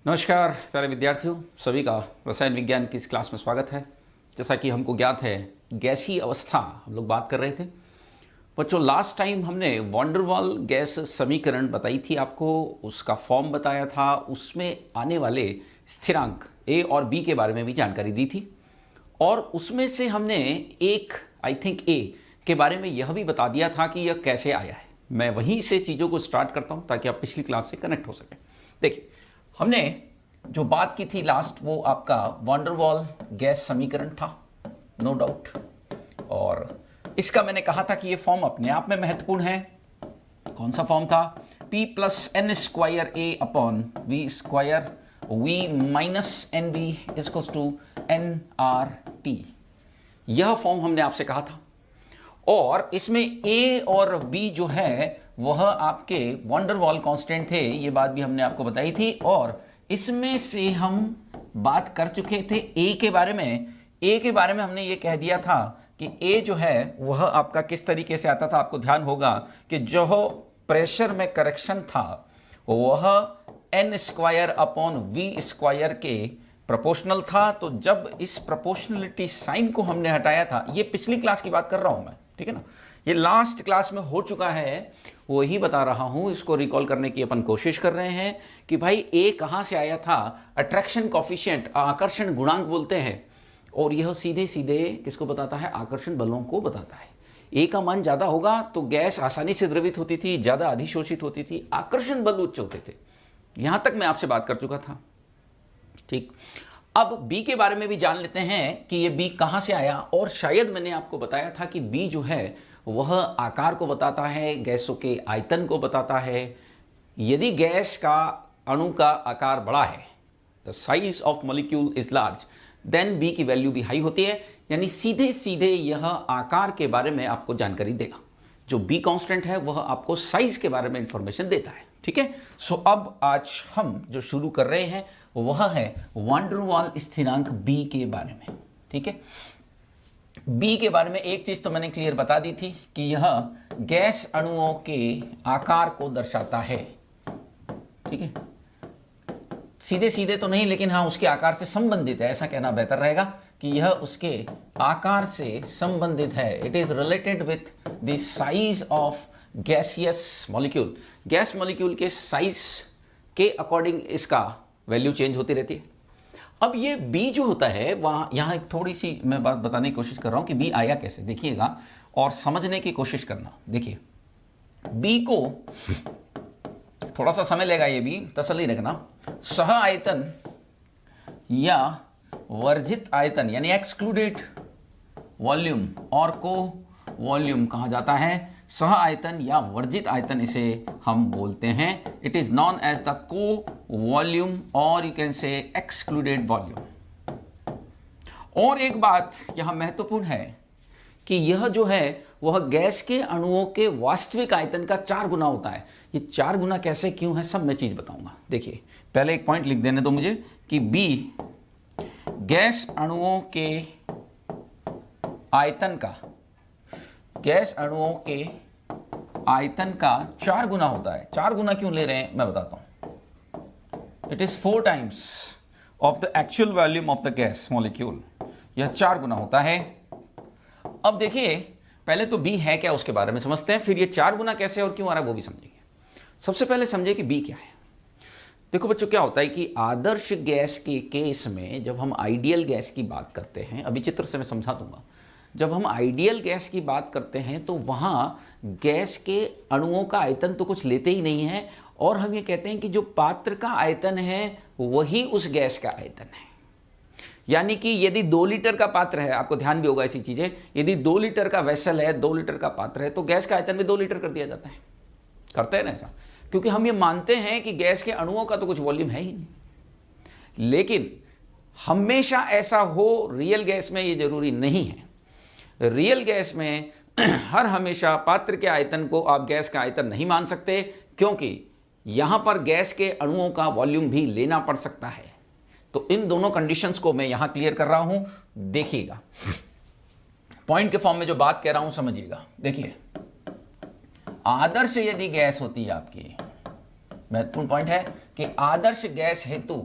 नमस्कार प्यारे विद्यार्थियों, सभी का रसायन विज्ञान की इस क्लास में स्वागत है। जैसा कि हमको ज्ञात है, गैसीय अवस्था हम लोग बात कर रहे थे। बच्चों, लास्ट टाइम हमने वॉन डेर वाल गैस समीकरण बताई थी आपको, उसका फॉर्म बताया था, उसमें आने वाले स्थिरांक ए और बी के बारे में भी जानकारी दी थी। और उसमें से हमने एक आई थिंक ए के बारे में यह भी बता दिया था कि यह कैसे आया है। मैं वहीं से चीज़ों को स्टार्ट करता हूँ ताकि आप पिछली क्लास से कनेक्ट हो सकें। देखिए, हमने जो बात की थी लास्ट, वो आपका वॉन डेर वाल गैस समीकरण था, नो डाउट। और इसका मैंने कहा था कि ये फॉर्म अपने आप में महत्वपूर्ण है। कौन सा फॉर्म था? P plus n square a upon V square V minus n b equals to n R T. यह फॉर्म हमने आपसे कहा था। और इसमें ए और बी जो है वह आपके वॉन डेर वाल कांस्टेंट थे, ये बात भी हमने आपको बताई थी। और इसमें से हम बात कर चुके थे ए के बारे में। ए के बारे में हमने ये कह दिया था कि ए जो है वह आपका किस तरीके से आता था। आपको ध्यान होगा कि जो प्रेशर में करेक्शन था वह n square upon V square के प्रोपोर्शनल था। तो जब इस प्रोपोर्शनलिटी साइन को हमने हटाया था, ये पिछली क्लास की बात कर रहा हूं मैं, ठीक है ना, ये लास्ट क्लास में हो चुका है, वही बता रहा हूं। इसको रिकॉल करने की अपन कोशिश कर रहे हैं कि भाई ए कहां से आया था। अट्रैक्शन कॉफिशिएंट, आकर्षण गुणांक बोलते हैं, और यह सीधे सीधे किसको बताता है? आकर्षण बलों को बताता है। ए का मान ज्यादा होगा तो गैस आसानी से द्रवित होती थी, ज्यादा अधिशोषित होती थी, आकर्षण बल उच्च होते थे। यहां तक मैं आपसे बात कर चुका था, ठीक। अब बी के बारे में भी जान लेते हैं कि ये बी कहां से आया। और शायद मैंने आपको बताया था कि बी जो है वह आकार को बताता है, गैसों के आयतन को बताता है। यदि गैस का अणु का आकार बड़ा है, the size of molecule is large, then b की वैल्यू भी हाई होती है। यानी सीधे सीधे यह आकार के बारे में आपको जानकारी देगा। जो बी कांस्टेंट है वह आपको साइज के बारे में इंफॉर्मेशन देता है, ठीक है। सो अब आज हम जो शुरू कर रहे हैं वह है वॉन डेर वाल स्थिरांक बी के बारे में, ठीक है। बी के बारे में एक चीज तो मैंने क्लियर बता दी थी कि यह गैस अणुओं के आकार को दर्शाता है, ठीक है। सीधे सीधे तो नहीं, लेकिन हाँ उसके आकार से संबंधित है, ऐसा कहना बेहतर रहेगा कि यह उसके आकार से संबंधित है। It is related with the size of gaseous molecule. Gas molecule के साइज के अकॉर्डिंग इसका वैल्यू चेंज होती रहती है। अब ये बी जो होता है, वहाँ यहाँ एक थोड़ी सी मैं बात बताने की कोशिश कर रहा हूँ कि बी आया कैसे, देखिएगा और समझने की कोशिश करना। देखिए, बी को थोड़ा सा समय लेगा, ये भी तसल्ली रखना। सह आयतन या वर्जित आयतन यानी एक्सक्लूडेड वॉल्यूम और को वॉल्यूम कहा जाता है। सह आयतन या वर्जित आयतन इसे हम बोलते हैं। It is known as the co volume और you can say excluded volume. और एक बात यहां महत्वपूर्ण है कि यह जो है वह गैस के अणुओं के वास्तविक आयतन का 4 गुना होता है। ये 4 गुना कैसे, क्यों है, सब मैं चीज बताऊंगा। देखिए, पहले एक पॉइंट लिख देने दो मुझे कि बी गैस अणुओं के आयतन का, गैस अणुओं के आयतन का 4 गुना होता है। 4 गुना क्यों ले रहे हैं मैं बताता हूं। It is 4 times of the actual volume of the gas molecule. यह 4 गुना होता है। अब देखिए, पहले तो बी है क्या उसके बारे में समझते हैं, फिर ये 4 गुना कैसे और क्यों आ रहा है वो भी समझेंगे। सबसे पहले समझे कि बी क्या है। देखो बच्चों, क्या होता है कि आदर्श गैस के केस में जब हम आइडियल गैस की बात करते हैं, अभी चित्र से मैं समझा दूंगा, जब हम आइडियल गैस की बात करते हैं तो वहां गैस के अणुओं का आयतन तो कुछ लेते ही नहीं है, और हम ये कहते हैं कि जो पात्र का आयतन है वही उस गैस का आयतन है। यानी कि यदि 2 लीटर का पात्र है, आपको ध्यान भी होगा ऐसी चीजें, यदि 2 लीटर का वेसल है, 2 लीटर का पात्र है, तो गैस का आयतन भी 2 लीटर कर दिया जाता है। करते हैं ना ऐसा, क्योंकि हम ये मानते हैं कि गैस के अणुओं का तो कुछ वॉल्यूम है ही नहीं। लेकिन हमेशा ऐसा हो रियल गैस में ये जरूरी नहीं है। रियल गैस में हर हमेशा पात्र के आयतन को आप गैस का आयतन नहीं मान सकते, क्योंकि यहां पर गैस के अणुओं का वॉल्यूम भी लेना पड़ सकता है। तो इन दोनों कंडीशंस को मैं यहां क्लियर कर रहा हूं। देखिएगा, पॉइंट के फॉर्म में जो बात कह रहा हूं समझिएगा। देखिए, आदर्श यदि गैस होती है आपकी, महत्वपूर्ण पॉइंट है कि आदर्श गैस हेतु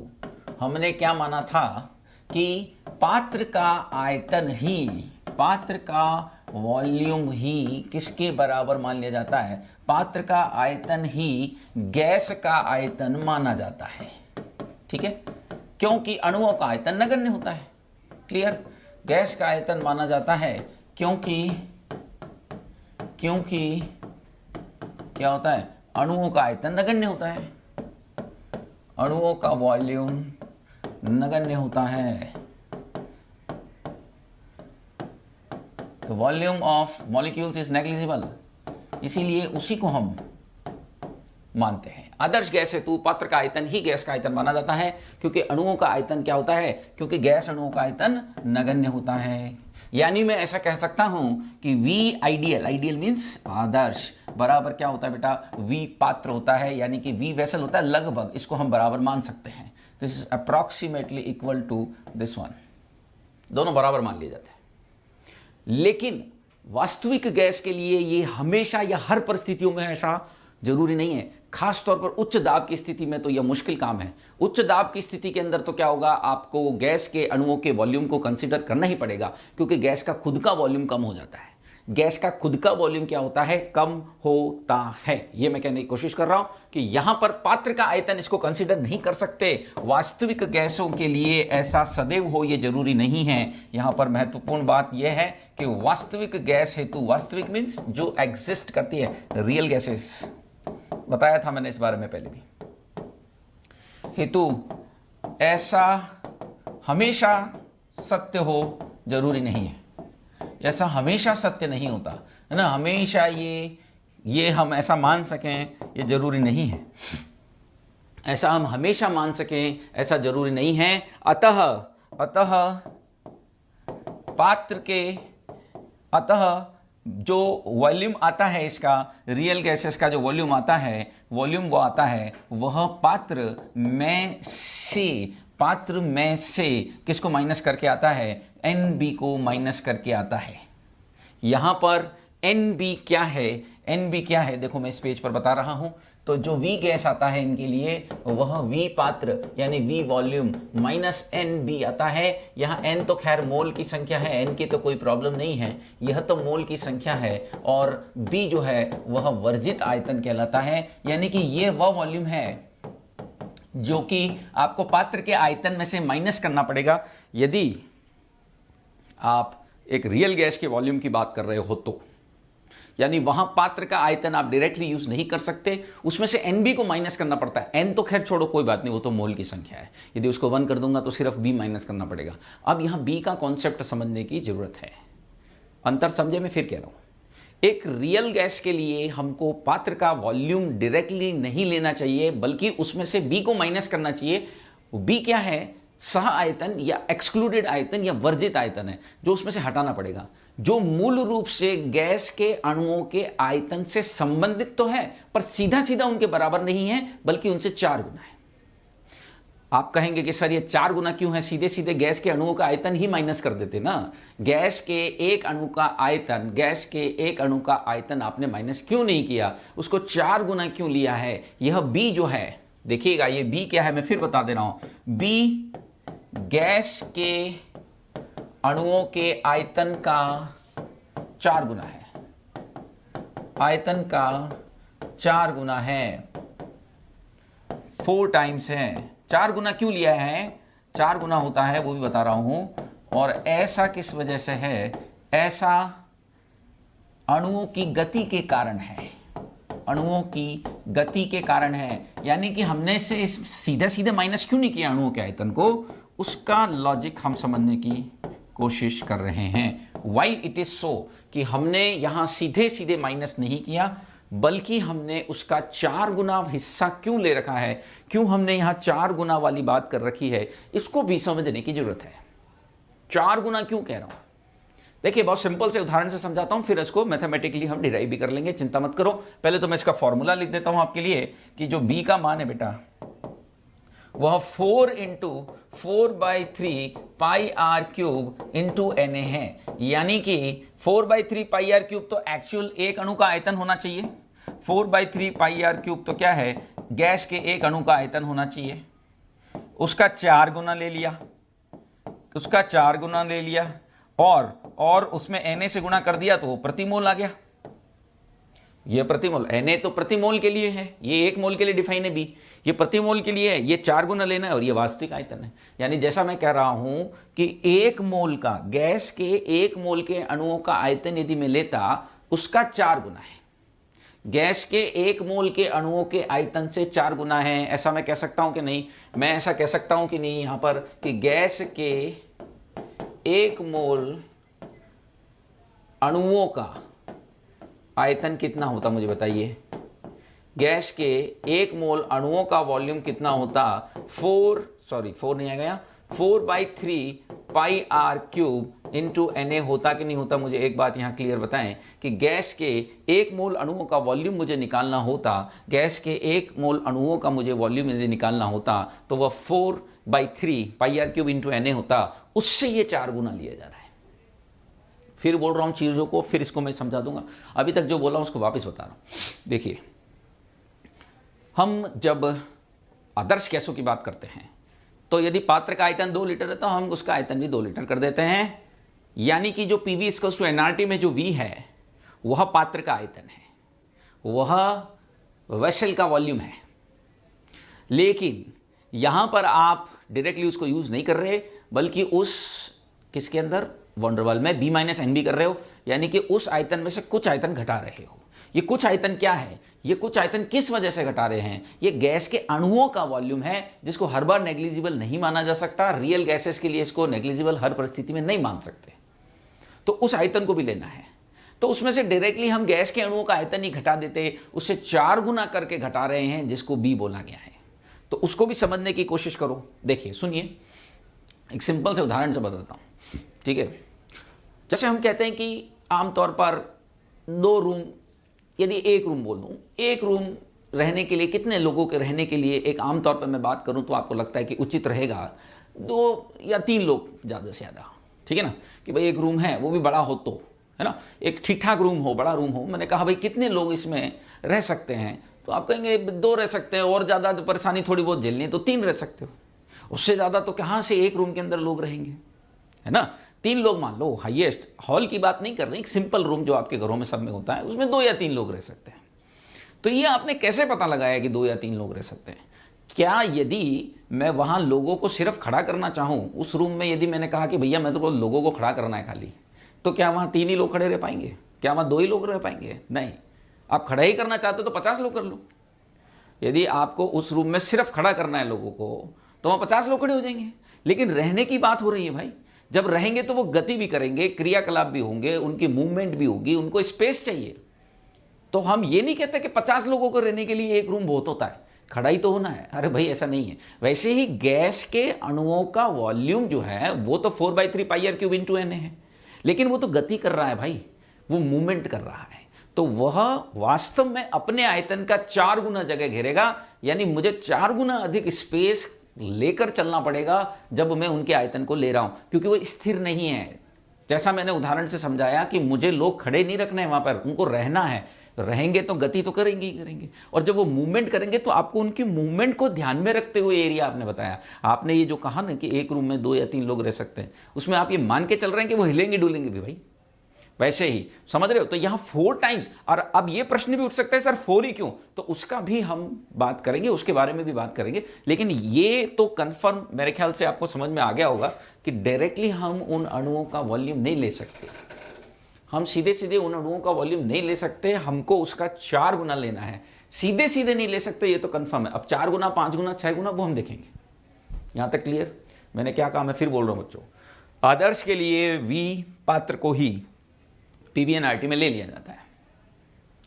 हमने क्या माना था कि पात्र का आयतन ही, पात्र का वॉल्यूम ही किसके बराबर मान लिया जाता है? पात्र का आयतन ही गैस का आयतन माना जाता है। ठीक है, क्योंकि अणुओं का आयतन नगण्य होता है। क्लियर? गैस का आयतन माना जाता है क्योंकि क्या होता है? अणुओं का आयतन नगण्य होता है, अणुओं का वॉल्यूम नगण्य होता है। तो volume of molecules is negligible, इसीलिए उसी को हम मानते हैं। आदर्श गैस हेतु पात्र का आयतन ही गैस का आयतन माना जाता है क्योंकि अणुओं का आयतन क्या होता है? क्योंकि गैस अणुओं का आयतन नगण्य होता है। यानी मैं ऐसा कह सकता हूं कि V आइडियल, आइडियल मीन्स आदर्श, बराबर क्या होता है बेटा? V पात्र होता है, यानी कि V वेसल होता है लगभग, इसको हम बराबर मान सकते हैं। This is approximately equal to this one, दोनों बराबर मान लिए जाते हैं। लेकिन वास्तविक गैस के लिए ये हमेशा या हर परिस्थितियों में ऐसा जरूरी नहीं है। खास तौर पर उच्च दाब की स्थिति में तो यह मुश्किल काम है। उच्च दाब की स्थिति के अंदर तो क्या होगा? आपको गैस के अणुओं के वॉल्यूम को कंसीडर करना ही पड़ेगा, क्योंकि गैस का खुद का वॉल्यूम कम हो जाता है। गैस का खुद का वॉल्यूम क्या होता है? कम होता है। यह मैं कहने की कोशिश कर रहा हूं कि यहां पर पात्र का आयतन इसको कंसीडर नहीं कर सकते। वास्तविक गैसों के लिए ऐसा सदैव हो यह जरूरी नहीं है। यहां पर महत्वपूर्ण बात यह है कि वास्तविक गैस हेतु, वास्तविक मीन्स जो एग्जिस्ट करती है, रियल गैसेस, बताया था मैंने इस बारे में पहले भी, हेतु ऐसा हमेशा सत्य हो जरूरी नहीं है। ऐसा हमेशा सत्य नहीं होता है ना, हमेशा ये हम ऐसा मान सकें ये जरूरी नहीं है। ऐसा हम हमेशा मान सकें ऐसा जरूरी नहीं है। अतः पात्र के, अतः जो वॉल्यूम आता है इसका, रियल गैसेस का जो वॉल्यूम आता है, वॉल्यूम वो आता है वह पात्र में से किसको माइनस करके आता है? NB को माइनस करके आता है। यहां पर NB क्या है? NB क्या है? देखो मैं इस पेज पर बता रहा हूं। तो जो V गैस आता है इनके लिए वह V पात्र यानी V वॉल्यूम माइनस NB आता है। यहाँ N तो खैर मोल की संख्या है, N की तो कोई प्रॉब्लम नहीं है, यह तो मोल की संख्या है। और B जो है वह वर्जित आयतन कहलाता है, यानी कि ये वह वॉल्यूम है जो कि आपको पात्र के आयतन में से माइनस करना पड़ेगा। यदि आप एक रियल गैस के वॉल्यूम की बात कर रहे हो तो, यानी वहां पात्र का आयतन आप डायरेक्टली यूज नहीं कर सकते, उसमें से NB को माइनस करना पड़ता है। N तो खैर छोड़ो, कोई बात नहीं, वो तो मोल की संख्या है। यदि उसको 1 कर दूंगा तो सिर्फ B माइनस करना पड़ेगा। अब यहां B का कॉन्सेप्ट समझने की जरूरत है। अंतर समझे? मैं फिर कह रहा हूं, एक रियल गैस के लिए हमको पात्र का वॉल्यूम डायरेक्टली नहीं लेना चाहिए, बल्कि उसमें से B को माइनस करना चाहिए। B क्या है? सह आयतन या एक्सक्लूडेड आयतन या वर्जित आयतन है, जो उसमें से हटाना पड़ेगा, जो मूल रूप से गैस के अणुओं के आयतन से संबंधित तो है पर सीधा सीधा उनके बराबर नहीं है, बल्कि उनसे 4 गुना है। आप कहेंगे कि सर ये 4 गुना क्यों है? सीधे सीधे गैस के अणुओं का आयतन ही माइनस कर देते ना। गैस के एक अणु का आयतन, गैस के एक अणु का आयतन आपने माइनस क्यों नहीं किया? उसको 4 गुना क्यों लिया है? यह B जो है, देखिएगा ये B क्या है, मैं फिर बता दे रहा हूं। B गैस के अणुओं के आयतन का 4 गुना है, आयतन का 4 गुना है, 4 टाइम्स है। 4 गुना क्यों लिया है? 4 गुना होता है वो भी बता रहा हूं। और ऐसा किस वजह से है? ऐसा अणुओं की गति के कारण है, अणुओं की गति के कारण है। यानी कि हमने से सीधे सीधे माइनस क्यों नहीं किया अणुओं के आयतन को, उसका लॉजिक हम समझने की कोशिश कर रहे हैं। वाई इट इज सो कि हमने यहां सीधे सीधे माइनस नहीं किया, बल्कि हमने उसका 4 गुना हिस्सा क्यों ले रखा है, क्यों हमने यहां 4 गुना वाली बात कर रखी है, इसको भी समझने की जरूरत है। 4 गुना क्यों कह रहा हूं? देखिए बहुत सिंपल से उदाहरण से समझाता हूं, फिर इसको मैथमेटिकली हम डिराइव भी कर लेंगे, चिंता मत करो। पहले तो मैं इसका फॉर्मूला लिख देता हूं आपके लिए कि जो B का मान है बेटा वह 4 × 4/3 πr³ इंटू Na है। यानी कि 4/3 πr³ तो एक्चुअल एक अणु का आयतन होना चाहिए। 4/3 πr³ तो क्या है? गैस के एक अणु का आयतन होना चाहिए, उसका 4 गुना ले लिया, उसका 4 गुना ले लिया और उसमें Na से गुणा कर दिया तो वो प्रति मोल आ गया। ये प्रति मोल, Na तो प्रति मोल के लिए है, ये 1 मोल के लिए डिफाइन है बी, ये प्रति मोल के लिए है, ये 4 गुना लेना है और ये वास्तविक आयतन है। यानी जैसा मैं कह रहा हूं कि 1 मोल का, गैस के 1 मोल के अणुओं का आयतन यदि मैं लेता उसका 4 गुना है, गैस के 1 मोल के अणुओं के आयतन से 4 गुना है। ऐसा मैं कह सकता हूं कि नहीं? मैं ऐसा कह सकता हूं कि नहीं यहां पर कि गैस के 1 मोल अणुओं का आयतन कितना होता, मुझे बताइए। गैस के 1 मोल अणुओं का वॉल्यूम कितना होता? 4 नहीं आ गया, 4/3 pi r cube into Na होता कि नहीं होता? मुझे एक बात यहां क्लियर बताएं कि गैस के 1 मोल अणुओं का वॉल्यूम मुझे निकालना होता, गैस के 1 मोल अणुओं का मुझे वॉल्यूम मुझे निकालना होता तो वह 4/3 pi r cube into Na होता, उससे ये 4 गुना लिया जा रहा है। फिर बोल रहा हूं चीजों को, फिर इसको मैं समझा दूंगा। अभी तक जो बोला उसको वापस बता रहा हूं। देखिए, हम जब आदर्श गैसों की बात करते हैं तो यदि पात्र का आयतन 2 लीटर है तो हम उसका आयतन भी 2 लीटर कर देते हैं। यानी कि जो PV = nRT में जो V है वह पात्र का आयतन है, वह वेसल का वॉल्यूम है। लेकिन यहां पर आप डायरेक्टली उसको यूज नहीं कर रहे, बल्कि उस किसके अंदर, वॉन डर वाल में B - NB कर रहे हो, यानी कि उस आयतन में से कुछ आयतन घटा रहे हो। ये कुछ आयतन क्या है? ये कुछ आयतन किस वजह से घटा रहे हैं? ये गैस के अणुओं का वॉल्यूम है, जिसको हर बार नेग्लिजिबल नहीं माना जा सकता। रियल गैसेस के लिए इसको नेग्लिजिबल हर परिस्थिति में नहीं मान सकते, तो उस आयतन को भी लेना है। तो उसमें से डायरेक्टली हम गैस के अणुओं का आयतन ही घटा देते, उससे 4 गुना करके घटा रहे हैं, जिसको B बोला गया है। तो उसको भी समझने की कोशिश करो। देखिए, सुनिए, एक सिंपल से उदाहरण से बताता हूं, ठीक है। जैसे हम कहते हैं कि आमतौर पर 2 रूम, यदि 1 रूम बोल दूं, 1 रूम रहने के लिए कितने लोगों के रहने के लिए, एक आमतौर पर मैं बात करूं तो आपको लगता है कि उचित रहेगा 2 या 3 लोग ज़्यादा से ज़्यादा, ठीक है ना, कि भाई 1 रूम है, वो भी बड़ा हो तो, है ना, एक ठीक ठाक रूम हो, बड़ा रूम हो। मैंने कहा भाई कितने लोग इसमें रह सकते हैं, तो आप कहेंगे 2 रह सकते हैं, और ज़्यादा तो परेशानी थोड़ी बहुत झेलनी है तो 3 रह सकते हो। उससे ज़्यादा तो कहाँ से 1 रूम के अंदर लोग रहेंगे, है ना। 3 लोग मान लो, हाईएस्ट, हॉल की बात नहीं कर रही, एक सिंपल रूम जो आपके घरों में सब में होता है, उसमें 2 या 3 लोग रह सकते हैं। तो ये आपने कैसे पता लगाया कि 2 या 3 लोग रह सकते हैं? क्या यदि मैं वहां लोगों को सिर्फ खड़ा करना चाहूं, उस रूम में यदि मैंने कहा कि भैया मैं तो लोगों को खड़ा करना है खाली, तो क्या वहां 3 ही लोग खड़े रह पाएंगे? क्या वहां 2 ही लोग रह पाएंगे? नहीं। आप खड़ा ही करना चाहते हो तो 50 लोग कर लो। यदि आपको उस रूम में सिर्फ खड़ा करना है लोगों को, तो वहां 50 लोग खड़े हो जाएंगे। लेकिन रहने की बात हो रही है भाई, जब रहेंगे तो वो गति भी करेंगे, क्रियाकलाप भी होंगे, उनकी मूवमेंट भी होगी, उनको स्पेस चाहिए। तो हम ये नहीं कहते कि 50 लोगों को रहने के लिए 1 रूम बहुत होता है, खड़ा ही तो होना है। अरे भाई ऐसा नहीं है। वैसे ही गैस के अणुओं का वॉल्यूम जो है वो तो 4/3 pi r cube into Na है, लेकिन वो तो गति कर रहा है भाई, वो मूवमेंट कर रहा है, तो वह वास्तव में अपने आयतन का 4 गुना जगह घेरेगा। यानी मुझे 4 गुना अधिक स्पेस लेकर चलना पड़ेगा जब मैं उनके आयतन को ले रहा हूं, क्योंकि वो स्थिर नहीं है। जैसा मैंने उदाहरण से समझाया कि मुझे लोग खड़े नहीं रखने हैं वहां पर, उनको रहना है। रहेंगे तो गति तो करेंगे ही करेंगे, और जब वो मूवमेंट करेंगे तो आपको उनकी मूवमेंट को ध्यान में रखते हुए एरिया आपने बताया। आपने ये जो कहा ना कि 1 रूम में 2 या 3 लोग रह सकते हैं, उसमें आप ये मान के चल रहे हैं कि वो हिलेंगे डुलेंगे भी भाई, वैसे ही समझ रहे हो। तो यहां 4 टाइम्स, और अब ये प्रश्न भी उठ सकता है सर 4 ही क्यों, तो उसका भी हम बात करेंगे, उसके बारे में भी बात करेंगे। लेकिन ये तो कंफर्म मेरे ख्याल से आपको समझ में आ गया होगा कि डायरेक्टली हम उन अणुओं का वॉल्यूम नहीं ले सकते, हम सीधे सीधे उन अणुओं का वॉल्यूम नहीं ले सकते, हमको उसका 4 गुना लेना है। सीधे सीधे नहीं ले सकते, ये तो कंफर्म है। अब 4 गुना, 5 गुना, 6 गुना, वो हम देखेंगे। यहां तक क्लियर? मैंने क्या कहा, मैं फिर बोल रहा हूं बच्चों, आदर्श के लिए V पात्र को ही PV NRT में ले लिया जाता है,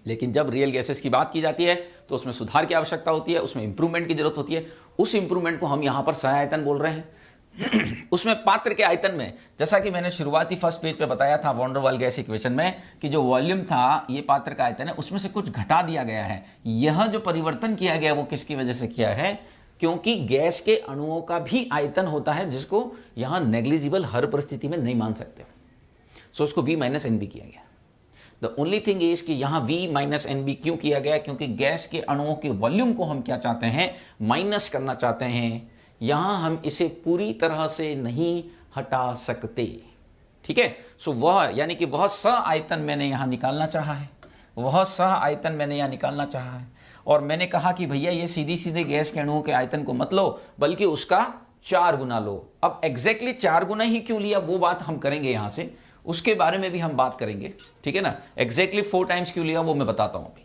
लेकिन जब रियल गैसेस की बात की जाती है तो उसमें सुधार की आवश्यकता होती है, उसमें इंप्रूवमेंट की जरूरत होती है। उस इंप्रूवमेंट को हम यहां पर सह आयतन बोल रहे हैं। उसमें पात्र के आयतन में, जैसा कि मैंने शुरुआती फर्स्ट पेज पे बताया था वॉन डर वाल गैस इक्वेशन में, कि जो वॉल्यूम था, ये पात्र का आयतन है, उसमें से कुछ घटा दिया गया है। यह जो परिवर्तन किया गया वो किसकी वजह से किया है? क्योंकि गैस के अणुओं का भी आयतन होता है, जिसको यहां नेग्लिजिबल हर परिस्थिति में नहीं मान सकते, सो उसको V - NB किया गया। द ओनली थिंग इज कि यहाँ V माइनस एन बी क्यों किया गया, क्योंकि गैस के अणुओं के वॉल्यूम को हम क्या चाहते हैं, माइनस करना चाहते हैं। यहाँ हम इसे पूरी तरह से नहीं हटा सकते, ठीक है। सो वह यानी कि वह स आयतन मैंने यहाँ निकालना चाहा है, वह स आयतन मैंने यहाँ निकालना चाहा है। और मैंने कहा कि भैया ये सीधी सीधे गैस के अणुओं के आयतन को मत लो, बल्कि उसका 4 गुना लो। अब एग्जैक्टली 4 गुना ही क्यों लिया वो बात हम करेंगे यहां से, उसके बारे में भी हम बात करेंगे, ठीक है ना। एग्जैक्टली 4 टाइम्स क्यों लिया वो मैं बताता हूं अभी।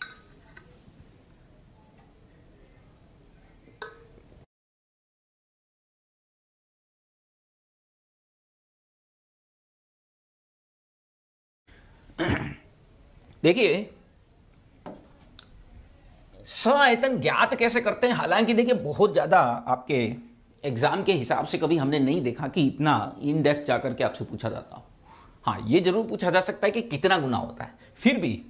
देखिए स आयतन ज्ञात कैसे करते हैं, हालांकि देखिए बहुत ज़्यादा आपके एग्जाम के हिसाब से कभी हमने नहीं देखा कि इतना इन डेप्थ जाकर के आपसे पूछा जाता हो। हाँ, ये जरूर पूछा जा सकता है कि कितना गुना होता है, फिर भी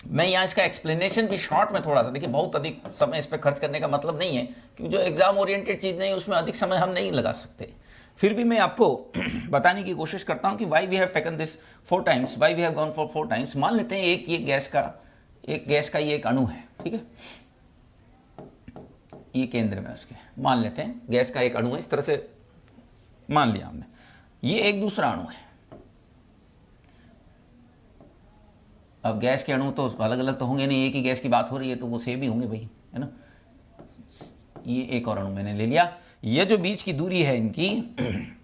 मैं यहाँ इसका एक्सप्लेनेशन भी शॉर्ट में थोड़ा सा, देखिए बहुत अधिक समय इस पर खर्च करने का मतलब नहीं है, क्योंकि जो एग्जाम ओरिएंटेड चीज़ नहीं उसमें अधिक समय हम नहीं लगा सकते। फिर भी मैं आपको बताने की कोशिश करता हूँ कि why we have taken this 4 times, why we have gone for 4 times. मान लेते हैं एक ये गैस का ये एक अणु है, ठीक है, ये केंद्र में उसके मान लेते हैं गैस का एक अणु है, इस तरह से मान लिया हमने। ये एक दूसरा अणु है। अब गैस के अणु तो अलग अलग तो होंगे नहीं, एक ही गैस की बात हो रही है तो वो सेम ही होंगे भाई, है ना। ये एक और अणु मैंने ले लिया। ये जो बीच की दूरी है इनकी,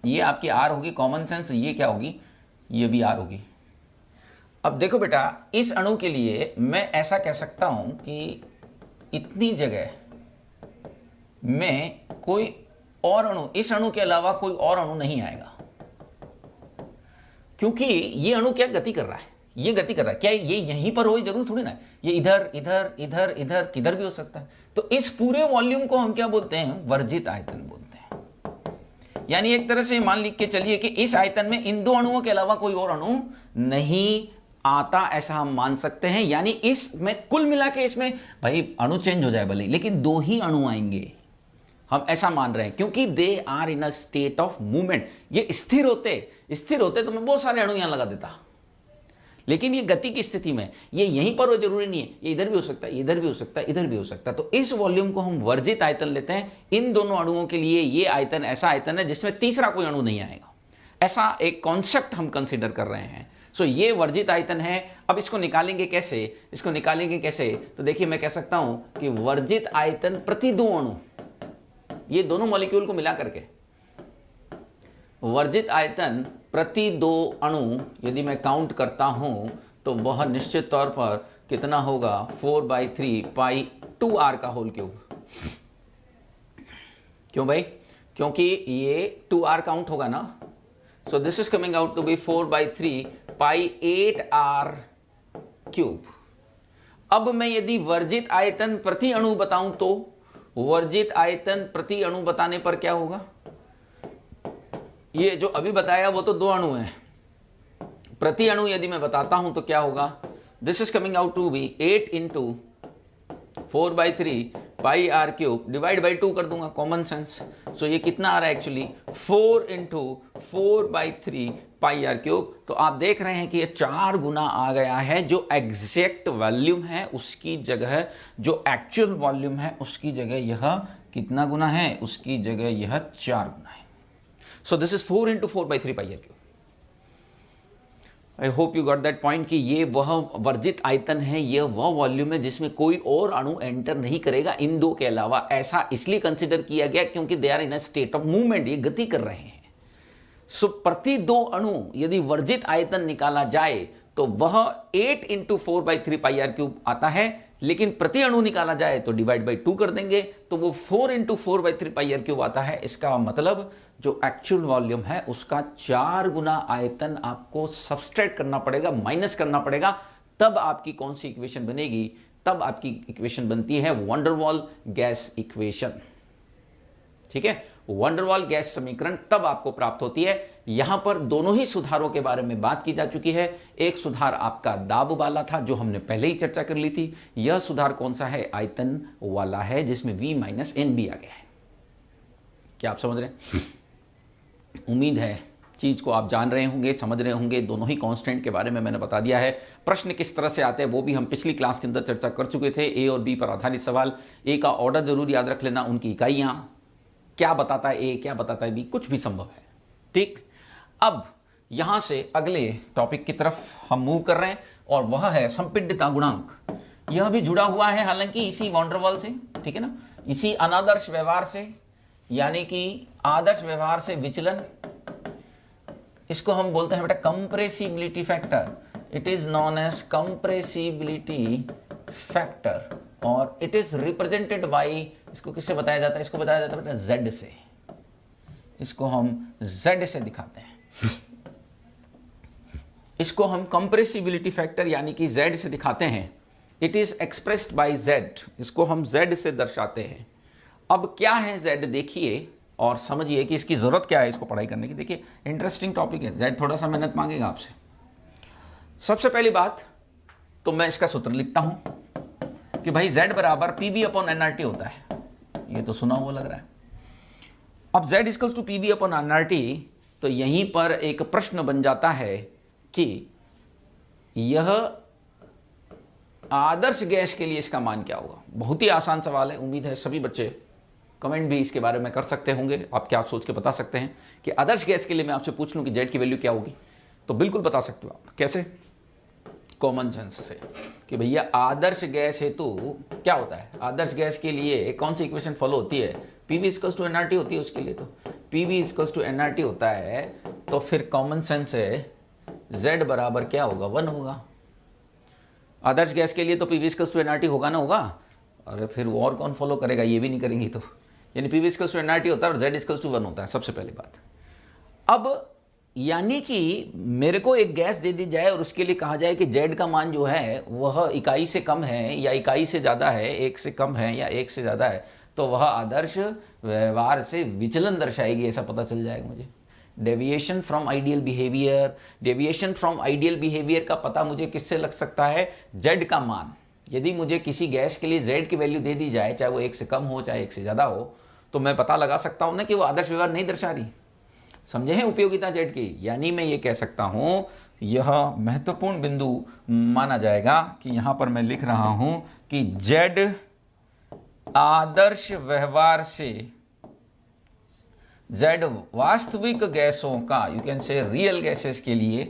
ये आपकी आर होगी, कॉमन सेंस ये क्या होगी, ये भी आर होगी। अब देखो बेटा, इस अणु के लिए मैं ऐसा कह सकता हूं कि इतनी जगह में कोई और अणु, इस अणु के अलावा कोई और अणु नहीं आएगा, क्योंकि ये अणु क्या गति कर रहा है, ये गति कर रहा है। क्या ये यहीं पर हो जरूर थोड़ी ना, ये इधर इधर इधर इधर किधर भी हो सकता है। तो इस पूरे वॉल्यूम को हम क्या बोलते हैं, वर्जित आयतन बोलते हैं। यानी एक तरह से मान लिख के चलिए कि इस आयतन में इन 2 अणुओं के अलावा कोई और अणु नहीं आता, ऐसा हम मान सकते हैं। यानी इसमें कुल मिला के इसमें भाई अणु चेंज हो जाए भले, लेकिन 2 ही अणु आएंगे, हम ऐसा मान रहे हैं, क्योंकि they are in a state of movement. ये स्थिर होते तो मैं बहुत सारे अणु यहां लगा देता, लेकिन ये गति की स्थिति में ये यहीं पर हो जरूरी नहीं है, ये इधर भी हो सकता है, इधर भी हो सकता है, इधर भी हो सकता है। तो इस वॉल्यूम को हम वर्जित आयतन लेते हैं। इन दोनों अणुओं के लिए ये आयतन ऐसा आयतन है जिसमें तीसरा कोई अणु नहीं आएगा, ऐसा एक कॉन्सेप्ट हम कंसिडर कर रहे हैं। सो ये वर्जित आयतन है। अब इसको निकालेंगे कैसे, तो देखिए मैं कह सकता हूं कि वर्जित आयतन प्रति 2 अणु, ये दोनों मॉलिक्यूल को मिला करके वर्जित आयतन प्रति 2 अणु यदि मैं काउंट करता हूं तो वह निश्चित तौर पर कितना होगा, 4/3 पाई 2r का होल क्यूब। क्यों भाई, क्योंकि ये 2r काउंट होगा ना। So this is coming out to be 4/3 pi 8r cube. अब मैं यदि वर्जित आयतन प्रति अणु बताऊं तो वर्जित आयतन प्रति अणु बताने पर क्या होगा, ये जो अभी बताया वो तो 2 अणु हैं, प्रति अणु यदि मैं बताता हूं तो क्या होगा, this is coming out to be 8 into 4/3 pi r cube divide by 2 कर दूंगा, कॉमन सेंस। सो ये कितना आ रहा है actually, 4 into 4/3 pi r cube. तो आप देख रहे हैं कि ये 4 गुना आ गया है। जो एग्जैक्ट वॉल्यूम है उसकी जगह, जो एक्चुअल वॉल्यूम है उसकी जगह यह कितना गुना है, उसकी जगह यह 4 गुना है। So this is 4 into 4/3 pi r cube. I hope you got that point कि ये वह वर्जित आयतन है, यह वह वॉल्यूम है जिसमें कोई और अणु एंटर नहीं करेगा इन 2 के अलावा। ऐसा इसलिए कंसिडर किया गया क्योंकि they are in a state of movement, ये गति कर रहे हैं। सो प्रति 2 अणु यदि वर्जित आयतन निकाला जाए तो वह 8 इंटू 4/3 पाई आर क्यूब आता है, लेकिन प्रति अणु निकाला जाए तो डिवाइड बाई 2 कर देंगे तो वो 4 इंटू 4/3 पाई आर क्यूब आता है। इसका मतलब जो एक्चुअल वॉल्यूम है उसका 4 गुना आयतन आपको सबस्ट्रैक्ट करना पड़ेगा, माइनस करना पड़ेगा, तब आपकी कौन सी इक्वेशन बनेगी, तब आपकी इक्वेशन बनती है वंडरवॉल गैस इक्वेशन। ठीक है, वंडरवॉल गैस समीकरण तब आपको प्राप्त होती है। यहां पर दोनों ही सुधारों के बारे में बात की जा चुकी है। एक सुधार आपका दाब वाला था जो हमने पहले ही चर्चा कर ली थी। यह सुधार कौन सा है, आयतन वाला है जिसमें V माइनस एन बी आ गया है। क्या आप समझ रहे हैं? उम्मीद है चीज़ को आप जान रहे होंगे, समझ रहे होंगे। दोनों ही कांस्टेंट के बारे में मैंने बता दिया है। प्रश्न किस तरह से आते हैं वो भी हम पिछली क्लास के अंदर चर्चा कर चुके थे। ए और बी पर आधारित सवाल, ए का ऑर्डर जरूर याद रख लेना, उनकी इकाइयाँ, क्या बताता है ए, क्या बताता है बी, कुछ भी संभव है। ठीक, अब यहां से अगले टॉपिक की तरफ हम मूव कर रहे हैं और वह है संपीड्यता गुणांक। यह भी जुड़ा हुआ है हालांकि इसी वॉन डेर वाल से, ठीक है ना, इसी अनादर्श व्यवहार से, यानी कि आदर्श व्यवहार से विचलन। इसको हम बोलते हैं बेटा compressibility factor. It is known as compressibility factor और इट इज रिप्रेजेंटेड बाई, इसको किससे बताया जाता है? इसको बताया जाता है बेटा जेड से। इसको हम जेड से दिखाते हैं। इसको हम कंप्रेसिबिलिटी फैक्टर यानी कि जेड से दिखाते हैं। It is expressed by Z, इसको हम जेड से दर्शाते हैं। अब क्या है जेड देखिए और समझिए कि इसकी जरूरत क्या है इसको पढ़ाई करने की। देखिए इंटरेस्टिंग टॉपिक है, जेड थोड़ा सा मेहनत मांगेगा आपसे। सबसे पहली बात तो मैं इसका सूत्र लिखता हूं कि भाई जेड बराबर पीबी अपॉन एनआरटी होता है। ये तो सुना हुआ लग रहा है। अब z equals to PB upon nRT, तो यहीं पर एक प्रश्न बन जाता है कि यह आदर्श गैस के लिए इसका मान क्या होगा। बहुत ही आसान सवाल है, उम्मीद है सभी बच्चे कमेंट भी इसके बारे में कर सकते होंगे। आप क्या सोच के बता सकते हैं कि आदर्श गैस के लिए मैं आपसे पूछ लूं कि z की वैल्यू क्या होगी, तो बिल्कुल बता सकते हो आप। कैसे? कॉमन सेंस से कि भैया आदर्श गैस हेतु क्या होता है, आदर्श गैस के लिए कौन सी इक्वेशन फॉलो होती है? पीवी इक्वल्स टू एनआरटी होती है उसके लिए। तो पीवी इक्वल्स टू एनआरटी होता है तो फिर कॉमन सेंस है z बराबर क्या होगा? 1 होगा। आदर्श गैस के लिए तो पीवी इक्वल्स टू एनआरटी होगा ना, होगा। अरे फिर वो और कौन फॉलो करेगा, ये भी नहीं करेंगी तो। यानी पीवी इक्वल्स टू एनआरटी होता है और z इक्वल्स टू 1 होता है, सबसे पहली बात। अब यानी कि मेरे को एक गैस दे दी जाए और उसके लिए कहा जाए कि z का मान जो है वह इकाई से कम है या इकाई से ज़्यादा है, 1 से कम है या 1 से ज़्यादा है, तो वह आदर्श व्यवहार से विचलन दर्शाएगी, ऐसा पता चल जाएगा मुझे। Deviation from ideal behaviour, deviation from ideal behaviour का पता मुझे किससे लग सकता है? z का मान। यदि मुझे किसी गैस के लिए z की वैल्यू दे दी जाए, चाहे वो 1 से कम हो चाहे 1 से ज़्यादा हो, तो मैं पता लगा सकता हूँ ना कि वो आदर्श व्यवहार नहीं दर्शा रही। समझे हैं उपयोगिता z की? यानी मैं ये कह सकता हूँ, यह महत्वपूर्ण बिंदु माना जाएगा कि यहाँ पर मैं लिख रहा हूँ कि z आदर्श व्यवहार से, z वास्तविक गैसों का, यू कैन से रियल गैसेस के लिए,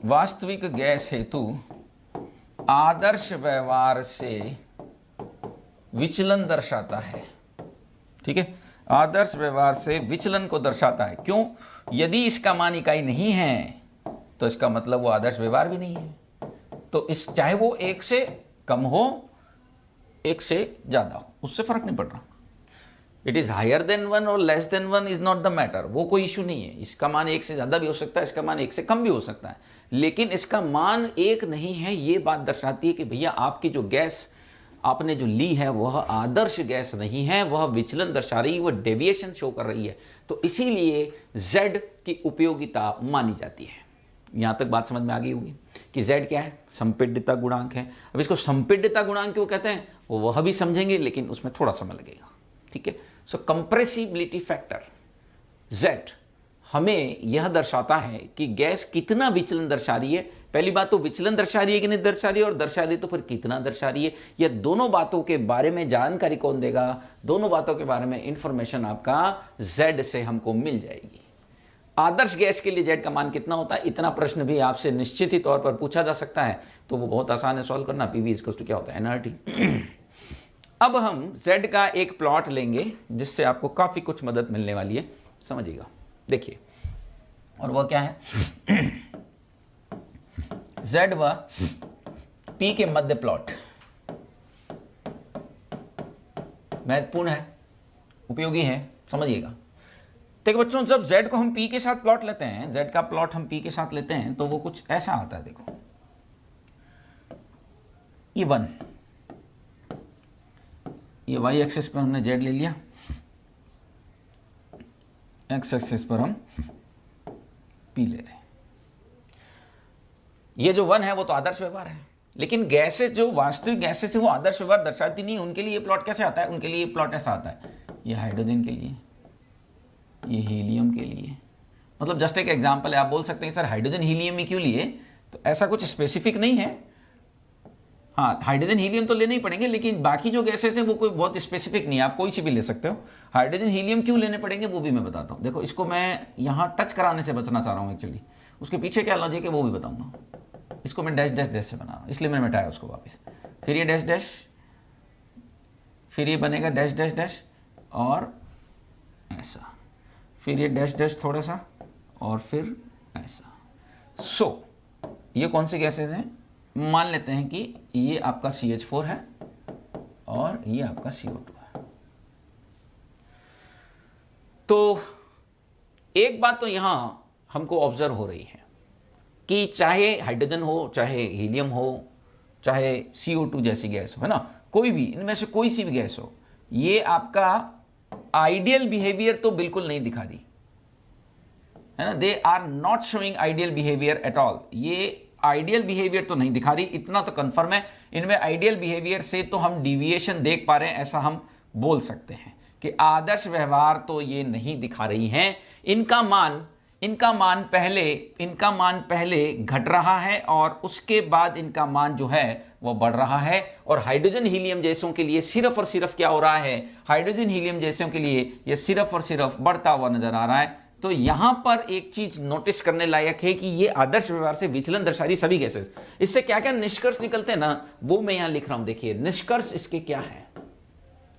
वास्तविक गैस हेतु आदर्श व्यवहार से विचलन दर्शाता है। ठीक है, आदर्श व्यवहार से विचलन को दर्शाता है। क्यों? यदि इसका मान इकाई नहीं है तो इसका मतलब वो आदर्श व्यवहार भी नहीं है। तो इस चाहे वो 1 से कम हो 1 से ज़्यादा हो, उससे फर्क नहीं पड़ रहा। इट इज़ हायर देन 1 और less than 1 is not the matter, वो कोई इशू नहीं है। इसका मान 1 से ज़्यादा भी हो सकता है, इसका मान 1 से कम भी हो सकता है, लेकिन इसका मान 1 नहीं है। ये बात दर्शाती है कि भैया आपकी जो गैस आपने जो ली है वह आदर्श गैस नहीं है, वह विचलन दर्शा रही है, वह डेविएशन शो कर रही है। तो इसीलिए z की उपयोगिता मानी जाती है। यहाँ तक बात समझ में आ गई होगी कि z क्या है? संपीड्यता गुणांक है। अब इसको संपीड्यता गुणांक क्यों कहते हैं वह भी समझेंगे, लेकिन उसमें थोड़ा समय लगेगा। ठीक है, सो कंप्रेसिबिलिटी फैक्टर z हमें यह दर्शाता है कि गैस कितना विचलन दर्शा रही है। पहली बात तो विचलन दर्शा रही है कि नहीं दर्शा रही है, और दर्शा रही तो फिर कितना दर्शा रही है। यह दोनों बातों के बारे में जानकारी कौन देगा? दोनों बातों के बारे में इंफॉर्मेशन आपका z से हमको मिल जाएगी। आदर्श गैस के लिए z का मान कितना होता है, इतना प्रश्न भी आपसे निश्चित ही तौर पर पूछा जा सकता है, तो वो बहुत आसान है सॉल्व करना। पीवी इक्वल्स टू क्या होता है? एनआरटी। अब हम z का एक प्लॉट लेंगे जिससे आपको काफी कुछ मदद मिलने वाली है, समझिएगा। देखिए, और वह क्या है? z व p के मध्य प्लॉट महत्वपूर्ण है, उपयोगी है, समझिएगा। देखो बच्चों, जब z को हम p के साथ प्लॉट लेते हैं, z का प्लॉट हम p के साथ लेते हैं, तो वो कुछ ऐसा आता है। देखो, ये 1, ये y एक्सिस पर हमने z ले लिया, x एक्सिस पर हम p ले रहे हैं। ये जो 1 है वो तो आदर्श व्यवहार है, लेकिन गैसेस जो वास्तविक गैसेस है वो आदर्श व्यवहार दर्शाती नहीं। उनके लिए ये प्लॉट कैसे आता है? उनके लिए ये प्लॉट ऐसा आता है, ये हाइड्रोजन के लिए, ये हीलियम के लिए, मतलब जस्ट एक एग्जांपल है। आप बोल सकते हैं सर हाइड्रोजन हीलियम ही क्यों लिए, तो ऐसा कुछ स्पेसिफिक नहीं है। हाँ, हाइड्रोजन हीलियम तो लेने ही पड़ेंगे, लेकिन बाकी जो गैसेस हैं वो कोई बहुत स्पेसिफिक नहीं है, आप कोई सी भी ले सकते हो। हाइड्रोजन हीलियम क्यों लेने पड़ेंगे वो भी मैं बताता हूँ। देखो, इसको मैं यहाँ टच कराने से बचना चाह रहा हूँ एक्चुअली, उसके पीछे क्या लॉजिक है वो भी बताऊँगा। इसको मैं डैश डैश डैश से बना रहा हूँ, इसलिए मैंने मिटाया उसको वापस। फिर ये डैश डैश, फिर ये बनेगा डैश डैश डैश और ऐसा, फिर ये डैश डैश थोड़ा सा और फिर ऐसा। सो ये कौन से गैसेस हैं? मान लेते हैं कि ये आपका CH4 है और ये आपका CO2 है। तो एक बात तो यहां हमको ऑब्जर्व हो रही है कि चाहे हाइड्रोजन हो, चाहे हीलियम हो, चाहे CO2 जैसी गैस हो, है ना, कोई भी इनमें से कोई सी भी गैस हो, ये आपका आइडियल बिहेवियर तो बिल्कुल नहीं दिखा रही है ना। They are not showing ideal behaviour at all. ये आइडियल बिहेवियर तो नहीं दिखा रही, इतना तो कंफर्म है। इनमें आइडियल बिहेवियर से तो हम डिविएशन देख पा रहे हैं, ऐसा हम बोल सकते हैं कि आदर्श व्यवहार तो ये नहीं दिखा रही हैं। इनका मान पहले घट रहा है और उसके बाद इनका मान जो है वो बढ़ रहा है। और हाइड्रोजन हीलियम जैसों के लिए सिर्फ और सिर्फ क्या हो रहा है, हाइड्रोजन हीलियम जैसों के लिए ये सिर्फ और सिर्फ बढ़ता हुआ नजर आ रहा है। तो यहां पर एक चीज नोटिस करने लायक है कि ये आदर्श व्यवहार से विचलन दर्शा रही सभी गैसेस। इससे क्या क्या निष्कर्ष निकलते हैं ना, वो मैं यहां लिख रहा हूं। देखिए निष्कर्ष इसके क्या है,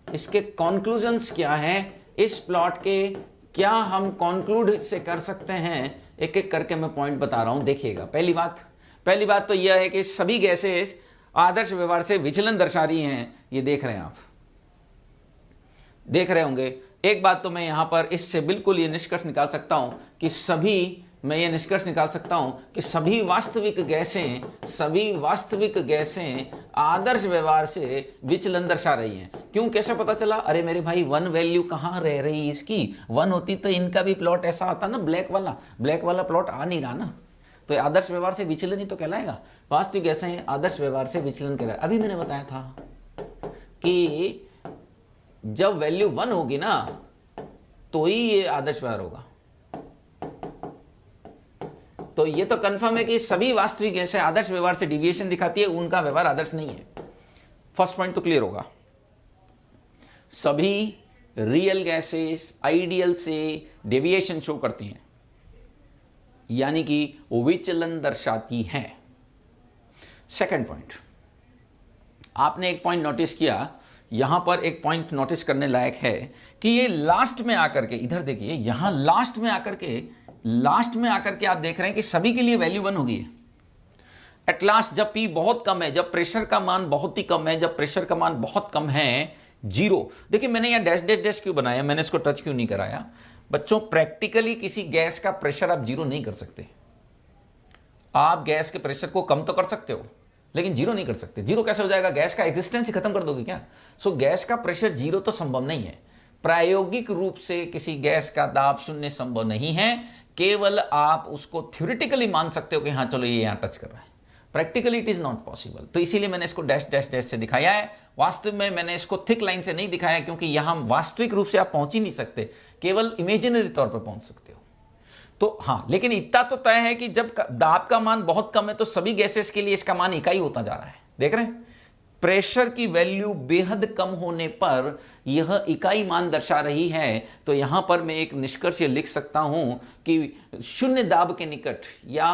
इसके कॉन्क्लूजन्स क्या है, इस प्लॉट के क्या हम कॉन्क्लूड इससे कर सकते हैं, एक एक करके मैं पॉइंट बता रहा हूं। देखिएगा, पहली बात तो यह है कि सभी गैसेस आदर्श व्यवहार से विचलन दर्शा रही हैं। ये देख रहे हैं, आप देख रहे होंगे। एक बात तो मैं यहां पर इससे बिल्कुल ये निष्कर्ष निकाल सकता हूं कि सभी वास्तविक गैसें आदर्श व्यवहार से विचलन दर्शा रही हैं। क्यों, कैसे पता चला? अरे मेरे भाई, 1 वैल्यू कहां रह रही इसकी? 1 होती तो इनका भी प्लॉट ऐसा आता ना, ब्लैक वाला प्लॉट आ नहीं रहा ना, तो आदर्श व्यवहार से विचलन ही तो कहलाएगा। वास्तविक गैसें आदर्श व्यवहार से विचलन कहलाए। अभी मैंने बताया था कि जब वैल्यू 1 होगी ना तो ही ये आदर्श व्यवहार होगा। तो ये तो कंफर्म है कि सभी वास्तविक गैसें आदर्श व्यवहार से डिविएशन दिखाती है, उनका व्यवहार आदर्श नहीं है। फर्स्ट पॉइंट तो क्लियर होगा। सभी रियल गैसेस आइडियल से डेविएशन शो करती हैं, यानी कि विचलन दर्शाती हैं। सेकंड पॉइंट, आपने एक पॉइंट नोटिस किया, यहां पर एक पॉइंट नोटिस करने लायक है कि ये लास्ट में आकर के, इधर देखिए, यहां लास्ट में आकर के आप देख रहे हैं कि सभी के लिए वैल्यू 1 होगी। एट लास्ट जब P बहुत कम है, जब प्रेशर का मान बहुत ही कम है, जब प्रेशर का मान बहुत कम है, 0। देखिए मैंने यहां डैश डैश डैश क्यों बनाया, मैंने इसको टच क्यों नहीं कराया? बच्चों, प्रैक्टिकली किसी गैस का प्रेशर आप 0 नहीं कर सकते। आप गैस के प्रेशर को कम तो कर सकते हो, लेकिन 0 नहीं कर सकते। 0 कैसे हो जाएगा? गैस का एग्जिस्टेंस ही खत्म कर दोगे क्या? गैस का प्रेशर 0 तो संभव नहीं है। प्रायोगिक रूप से किसी गैस का दाब 0 संभव नहीं है। केवल आप उसको थ्योरेटिकली मान सकते हो कि हाँ चलो ये यहां टच कर रहा है। Practically it is not possible. तो इसीलिए मैंने इसको डैश डैश डैश से दिखाया है। वास्तव में मैंने इसको थिक लाइन से नहीं दिखाया, क्योंकि यहां वास्तविक रूप से आप पहुंच ही नहीं सकते, केवल इमेजिनरी तौर पर पहुंच सकते हो। तो हाँ, लेकिन इतना तो तय है कि जब दाब का मान बहुत कम है तो सभी गैसेस के लिए इसका मान इकाई होता जा रहा है। देख रहे हैं, प्रेशर की वैल्यू बेहद कम होने पर यह इकाई मान दर्शा रही है। तो यहां पर मैं एक निष्कर्ष लिख सकता हूं कि शून्य दाब के निकट या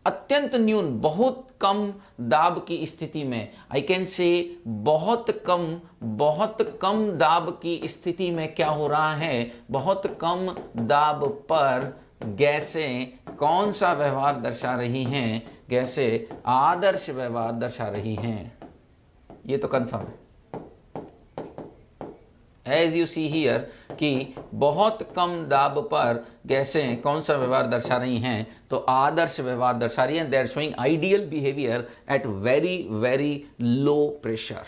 अत्यंत न्यून, बहुत कम दाब की स्थिति में, आई कैन से बहुत कम दाब की स्थिति में क्या हो रहा है, बहुत कम दाब पर गैसें कौन सा व्यवहार दर्शा रही हैं? गैसें आदर्श व्यवहार दर्शा रही हैं। ये तो कंफर्म है। एज यू सी हियर कि बहुत कम दाब पर गैसें कौन सा व्यवहार दर्शा रही हैं? तो आदर्श व्यवहार दर्शा रही हैं। They are showing ideal behaviour at very very low pressure.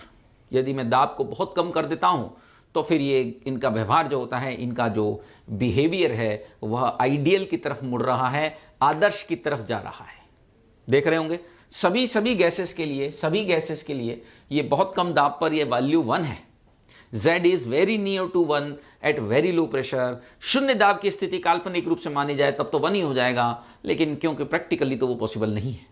यदि मैं दाब को बहुत कम कर देता हूं तो फिर ये इनका व्यवहार जो होता है, इनका जो बिहेवियर है वह आइडियल की तरफ मुड़ रहा है, आदर्श की तरफ जा रहा है। देख रहे होंगे सभी गैसेस के लिए ये बहुत कम दाब पर ये वैल्यू 1 है। Z is very near to 1 at very low pressure, शून्य दाब की स्थिति काल्पनिक रूप से मानी जाए तब तो 1 ही हो जाएगा, लेकिन क्योंकि प्रैक्टिकली तो वो पॉसिबल नहीं है।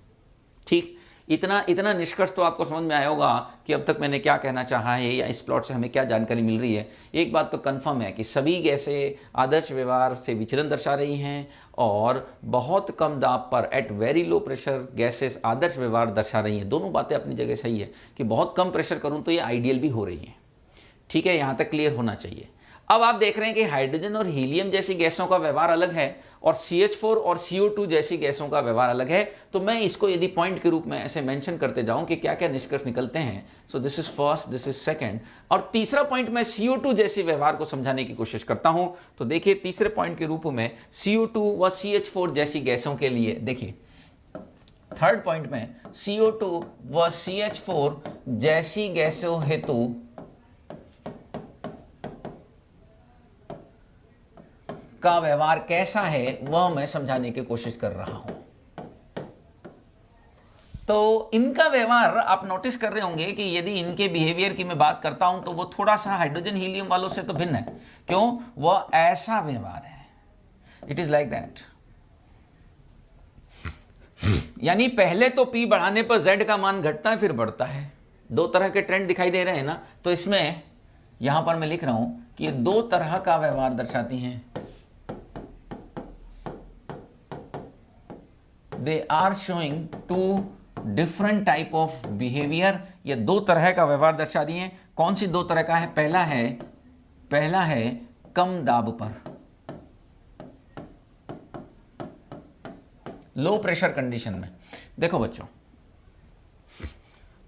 ठीक, इतना निष्कर्ष तो आपको समझ में आया होगा कि अब तक मैंने क्या कहना चाहा है या इस प्लॉट से हमें क्या जानकारी मिल रही है। एक बात तो कंफर्म है कि सभी गैसें आदर्श व्यवहार से विचलन दर्शा रही हैं और बहुत कम दाब पर at very low pressure gases आदर्श व्यवहार दर्शा रही हैं। दोनों बातें अपनी जगह सही है कि बहुत कम प्रेशर करूं तो ये आइडियल भी हो रही है। ठीक है, यहाँ तक क्लियर होना चाहिए। अब आप देख रहे हैं कि हाइड्रोजन और हीलियम जैसी गैसों का व्यवहार अलग है और CH4 और CO2 जैसी गैसों का व्यवहार अलग है। तो मैं इसको यदि पॉइंट के रूप में ऐसे मेंशन करते जाऊं कि क्या क्या निष्कर्ष निकलते हैं, सो this is first, this is second, और तीसरा पॉइंट मैं CO2 जैसे व्यवहार को समझाने की कोशिश करता हूं। तो देखिए तीसरे पॉइंट के रूप में CO2 व CH4 जैसी गैसों के लिए देखिए, थर्ड पॉइंट में CO2 व CH4 जैसी गैसों हेतु का व्यवहार कैसा है वह मैं समझाने की कोशिश कर रहा हूं। तो इनका व्यवहार आप नोटिस कर रहे होंगे कि यदि इनके बिहेवियर की मैं बात करता हूं तो वो थोड़ा सा हाइड्रोजन हीलियम वालों से तो भिन्न है। क्यों? वह ऐसा व्यवहार है, इट इज लाइक दैट। यानी पहले तो P बढ़ाने पर Z का मान घटता है फिर बढ़ता है। दो तरह के ट्रेंड दिखाई दे रहे हैं ना, तो इसमें यहां पर मैं लिख रहा हूं कि ये दो तरह का व्यवहार दर्शाती हैं। They are showing two different type of behavior। ये दो तरह का व्यवहार दर्शा रही हैं। कौन सी दो तरह का है? पहला है कम दाब पर, लो प्रेशर कंडीशन में। देखो बच्चों,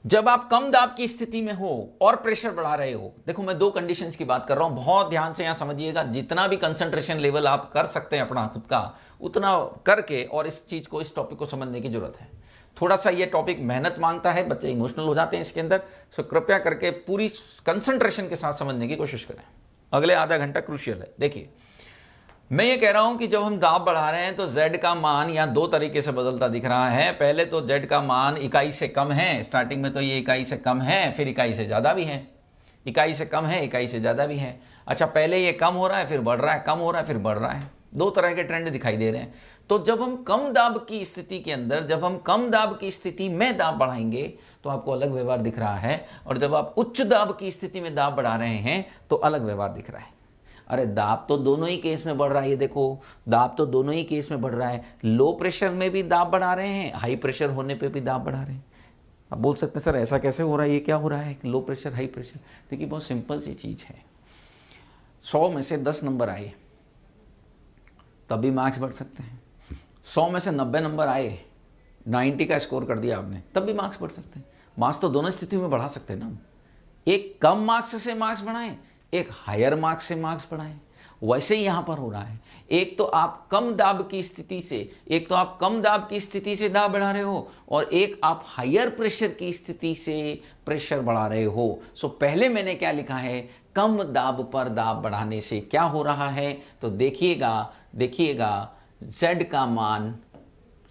जब आप कम दाब की स्थिति में हो और प्रेशर बढ़ा रहे हो, देखो मैं दो कंडीशंस की बात कर रहा हूं, बहुत ध्यान से यहां समझिएगा। जितना भी कंसंट्रेशन लेवल आप कर सकते हैं अपना खुद का, उतना करके और इस चीज को, इस टॉपिक को समझने की जरूरत है। थोड़ा सा ये टॉपिक मेहनत मांगता है, बच्चे इमोशनल हो जाते हैं इसके अंदर, सो कृपया करके पूरी कंसंट्रेशन के साथ समझने की कोशिश करें। अगले आधा घंटा क्रूशियल है। देखिए, मैं ये कह रहा हूं कि जब हम दाब बढ़ा रहे हैं तो Z का मान यहां दो तरीके से बदलता दिख रहा है। पहले तो Z का मान इकाई से कम है, स्टार्टिंग में तो ये इकाई से कम है, फिर इकाई से ज़्यादा भी है, इकाई से कम है, इकाई से ज़्यादा भी है। अच्छा, पहले ये कम हो रहा है फिर बढ़ रहा है, कम हो रहा है फिर बढ़ रहा है। दो तरह के ट्रेंड दिखाई दे रहे हैं। तो जब हम कम दाब की स्थिति के अंदर, जब हम कम दाब की स्थिति में दाब बढ़ाएंगे तो आपको अलग व्यवहार दिख रहा है, और जब आप उच्च दाब की स्थिति में दाब बढ़ा रहे हैं तो अलग व्यवहार दिख रहा है। अरे दाब तो दोनों ही केस में बढ़ रहा है, ये देखो दाब तो दोनों ही केस में बढ़ रहा है। लो प्रेशर में भी दाब बढ़ा रहे हैं, हाई प्रेशर होने पे भी दाब बढ़ा रहे हैं। आप बोल सकते हैं सर ऐसा कैसे हो रहा है, ये क्या हो रहा है, लो प्रेशर हाई प्रेशर? देखिए बहुत सिंपल सी चीज़ है। 100 में से 10 नंबर आए तब भी मार्क्स बढ़ सकते हैं। 100 में से 90 नंबर आए, 90 का स्कोर कर दिया आपने, तब भी मार्क्स बढ़ सकते हैं। मार्क्स तो दोनों स्थितियों में बढ़ा सकते हैं ना। एक कम मार्क्स से मार्क्स बढ़ाएं, एक हायर मार्क्स से मार्क्स बढ़ाएं। वैसे ही यहां पर हो रहा है। एक तो आप कम दाब की स्थिति से दाब बढ़ा रहे हो, और एक आप हायर प्रेशर की स्थिति से प्रेशर बढ़ा रहे हो। सो पहले मैंने क्या लिखा है, कम दाब पर दाब बढ़ाने से क्या हो रहा है, तो देखिएगा Z का मान,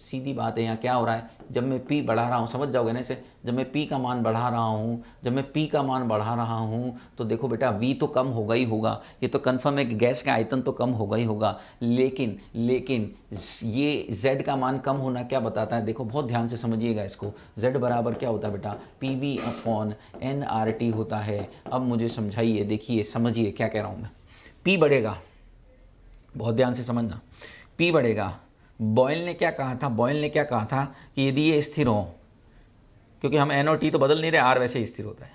सीधी बात है यहाँ क्या हो रहा है, जब मैं P बढ़ा रहा हूँ, समझ जाओगे ना इसे, जब मैं P का मान बढ़ा रहा हूँ तो देखो बेटा V तो कम होगा ही होगा, ये तो कन्फर्म है कि गैस का आयतन तो कम होगा ही होगा। लेकिन ये Z का मान कम होना क्या बताता है, देखो बहुत ध्यान से समझिएगा इसको। Z बराबर क्या होता है बेटा, PV/nRT होता है। अब मुझे समझाइए, देखिए समझिए क्या कह रहा हूँ मैं। P बढ़ेगा, बहुत ध्यान से समझना, P बढ़ेगा। बॉयल ने क्या कहा था कि यदि ये स्थिर हो, क्योंकि हम N और T तो बदल नहीं रहे, R वैसे ही स्थिर होता है,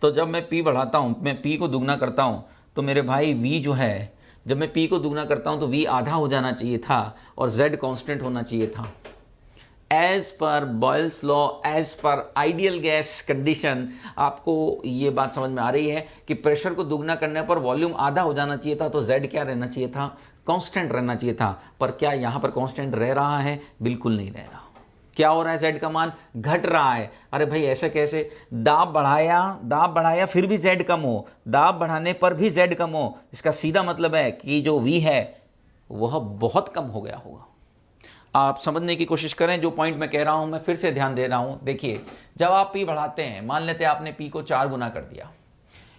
तो जब मैं P बढ़ाता हूँ, मैं P को दुगना करता हूँ, तो मेरे भाई V जो है, जब मैं P को दुगना करता हूँ तो V आधा हो जाना चाहिए था और Z कांस्टेंट होना चाहिए था। As per Boyle's law, as per ideal gas condition, आपको ये बात समझ में आ रही है कि प्रेशर को दुगना करने पर वॉल्यूम आधा हो जाना चाहिए था, तो Z क्या रहना चाहिए था, कांस्टेंट रहना चाहिए था। पर क्या यहाँ पर कांस्टेंट रह रहा है? बिल्कुल नहीं रह रहा। क्या हो रहा है, Z का मान घट रहा है। अरे भाई ऐसे कैसे, दाब बढ़ाया फिर भी Z कम हो, दाब बढ़ाने पर भी Z कम हो, इसका सीधा मतलब है कि जो V है वह बहुत कम हो गया होगा। आप समझने की कोशिश करें जो पॉइंट मैं कह रहा हूं, मैं फिर से ध्यान दे रहा हूं। देखिए जब आप P बढ़ाते हैं, मान लेते हैं आपने P को 4 गुना कर दिया,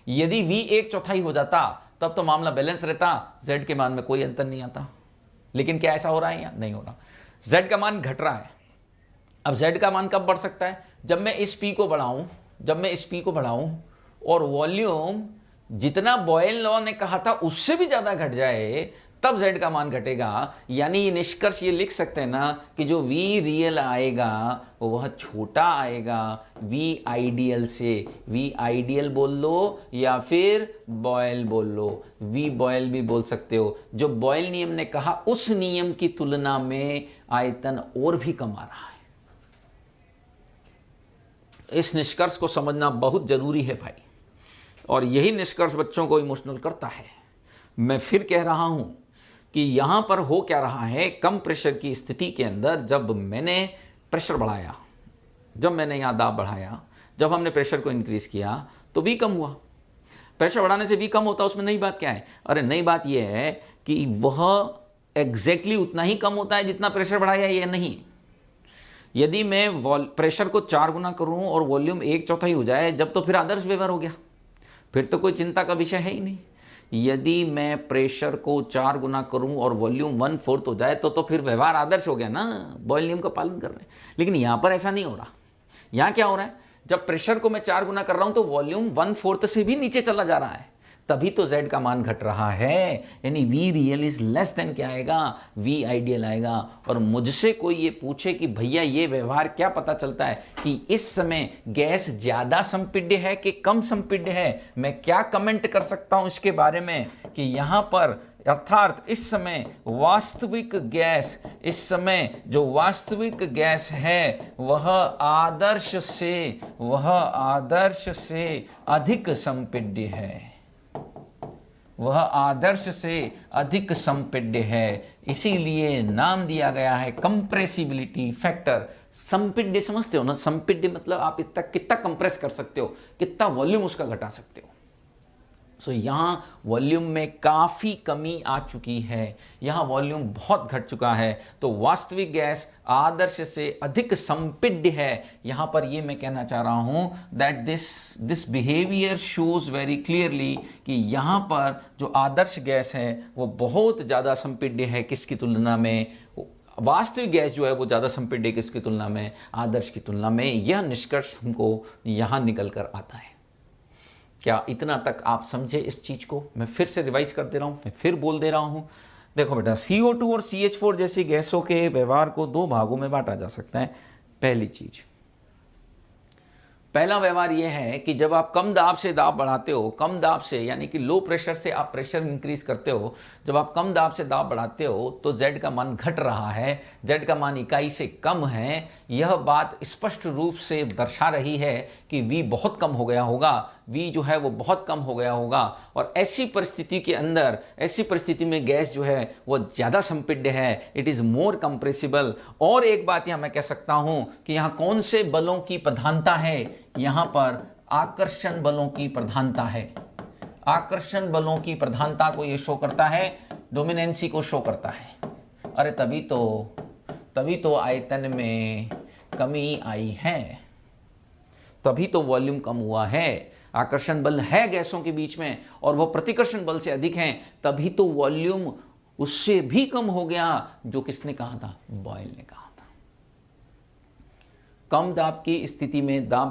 यदि V 1/4 हो जाता तब तो मामला बैलेंस रहता, z के मान में कोई अंतर नहीं आता। लेकिन क्या ऐसा हो रहा है या नहीं हो रहा? z का मान घट रहा है। अब z का मान कब बढ़ सकता है? जब मैं इस p को बढ़ाऊं, और वॉल्यूम जितना बॉयल लॉ ने कहा था उससे भी ज्यादा घट जाए, तब z का मान घटेगा। यानी निष्कर्ष ये लिख सकते हैं ना कि जो v रियल आएगा वह छोटा आएगा v आइडियल से। v आइडियल बोल लो या फिर बॉयल बोल लो, v बॉयल भी बोल सकते हो। जो बॉयल नियम ने कहा उस नियम की तुलना में आयतन और भी कम आ रहा है। इस निष्कर्ष को समझना बहुत जरूरी है भाई, और यही निष्कर्ष बच्चों को इमोशनल करता है। मैं फिर कह रहा हूं कि यहां पर हो क्या रहा है, कम प्रेशर की स्थिति के अंदर जब मैंने प्रेशर बढ़ाया, जब मैंने यहां दाब बढ़ाया, जब हमने प्रेशर को इंक्रीज किया तो भी कम हुआ। प्रेशर बढ़ाने से भी कम होता, उसमें नई बात क्या है? अरे नई बात यह है कि वह एग्जैक्टली उतना ही कम होता है जितना प्रेशर बढ़ाया, या नहीं। यदि मैं प्रेशर को 4 गुना करूं और वॉल्यूम 1/4 हो जाए, जब तो फिर आदर्श व्यवहार हो गया, फिर तो कोई चिंता का विषय है ही नहीं। यदि मैं प्रेशर को 4 गुना करूं और वॉल्यूम 1/4 हो जाए तो फिर व्यवहार आदर्श हो गया ना, बॉयल नियम का पालन कर रहे हैं। लेकिन यहां पर ऐसा नहीं हो रहा। यहां क्या हो रहा है? जब प्रेशर को मैं 4 गुना कर रहा हूं तो वॉल्यूम 1/4 से भी नीचे चला जा रहा है, तभी तो z का मान घट रहा है। यानी v real is less than क्या आएगा? v आइडियल आएगा। और मुझसे कोई ये पूछे कि भैया ये व्यवहार क्या पता चलता है कि इस समय गैस ज्यादा संपीड्य है कि कम संपीड्य है, मैं क्या कमेंट कर सकता हूं इसके बारे में कि यहां पर अर्थात इस समय वास्तविक गैस, इस समय जो वास्तविक गैस है वह आदर्श से अधिक संपीड्य है, वह आदर्श से अधिक संपीड्य है। इसीलिए नाम दिया गया है कंप्रेसिबिलिटी फैक्टर। संपीड्य समझते हो ना? संपीड्य मतलब आप इतना कितना कंप्रेस कर सकते हो, कितना वॉल्यूम उसका घटा सकते हो। सो यहाँ वॉल्यूम में काफ़ी कमी आ चुकी है, यहाँ वॉल्यूम बहुत घट चुका है, तो वास्तविक गैस आदर्श से अधिक संपीड्य है। यहाँ पर ये मैं कहना चाह रहा हूँ that this behaviour shows very clearly कि यहाँ पर जो आदर्श गैस है वो बहुत ज़्यादा संपीड्य है। किसकी तुलना में? वास्तविक गैस जो है वो ज़्यादा संपीड्य है किसकी तुलना में? आदर्श की तुलना में। यह निष्कर्ष हमको यहाँ निकल कर आता है। क्या इतना तक आप समझे इस चीज को? मैं फिर से रिवाइज कर दे रहा हूं, मैं फिर बोल दे रहा हूं। देखो बेटा, CO2 और CH4 जैसी गैसों के व्यवहार को 2 भागों में बांटा जा सकता है। पहली चीज, पहला व्यवहार यह है कि जब आप कम दाब से दाब बढ़ाते हो, कम दाब से यानी कि लो प्रेशर से आप प्रेशर इंक्रीज करते हो, जब आप कम दाब से दाब बढ़ाते हो तो z का मान घट रहा है, z का मान इकाई से कम है। यह बात स्पष्ट रूप से दर्शा रही है कि v बहुत कम हो गया होगा, v जो है वो बहुत कम हो गया होगा। और ऐसी परिस्थिति के अंदर, ऐसी परिस्थिति में गैस जो है वो ज़्यादा संपीड्य है, इट इज़ मोर कंप्रेसिबल। और एक बात यहाँ मैं कह सकता हूँ कि यहाँ कौन से बलों की प्रधानता है? यहाँ पर आकर्षण बलों की प्रधानता है। आकर्षण बलों की प्रधानता को ये शो करता है, डोमिनेंसी को शो करता है। अरे तभी तो आयतन में कमी आई है, तभी तो वॉल्यूम कम हुआ है। आकर्षण बल है गैसों के बीच में और वो प्रतिकर्षण बल से अधिक हैं, तभी तो वॉल्यूम उससे भी कम हो गया, जो किसने कहा था? बॉयल ने कहा था। कम दाब की स्थिति में दाब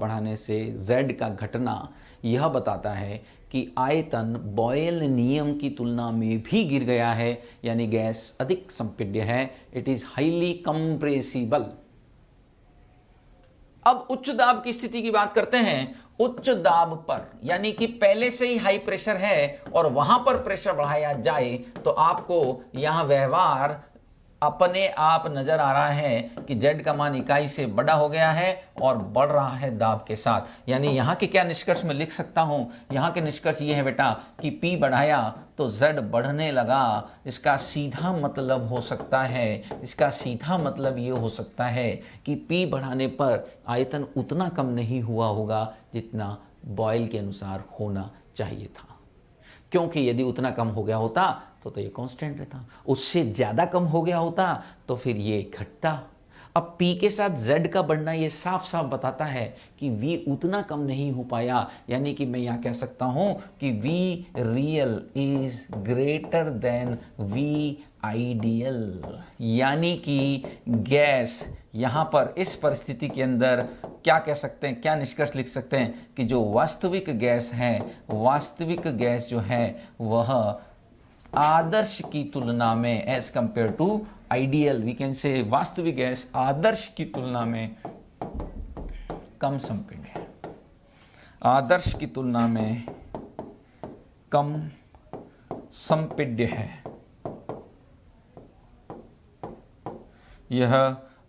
बढ़ाने से z का घटना यह बताता है कि आयतन बॉयल नियम की तुलना में भी गिर गया है, यानी गैस अधिक संपीड्य है। It is highly compressible. अब उच्च दाब की स्थिति की बात करते हैं। उच्च दाब पर यानी कि पहले से ही हाई प्रेशर है और वहां पर प्रेशर बढ़ाया जाए तो आपको यहां व्यवहार अपने आप नजर आ रहा है कि z का मान इकाई से बड़ा हो गया है और बढ़ रहा है दाब के साथ। यानी यहाँ के क्या निष्कर्ष में लिख सकता हूँ? यहाँ के निष्कर्ष ये है बेटा कि P बढ़ाया तो z बढ़ने लगा। इसका सीधा मतलब हो सकता है, इसका सीधा मतलब ये हो सकता है कि P बढ़ाने पर आयतन उतना कम नहीं हुआ होगा जितना बॉयल के अनुसार होना चाहिए था। क्योंकि यदि उतना कम हो गया होता तो ये कांस्टेंट रहता, उससे ज़्यादा कम हो गया होता तो फिर ये घटता। अब P के साथ Z का बढ़ना ये साफ साफ बताता है कि V उतना कम नहीं हो पाया, यानी कि मैं यहाँ कह सकता हूँ कि V real is greater than V ideal, यानी कि गैस यहाँ पर इस परिस्थिति के अंदर क्या कह सकते हैं, क्या निष्कर्ष लिख सकते हैं कि जो वास्तविक गैस है, वास्तविक गैस जो है वह आदर्श की तुलना में as compare to ideal, we can say वास्तविक गैस आदर्श की तुलना में कम संपीड्य है, आदर्श की तुलना में कम संपीड्य है। यह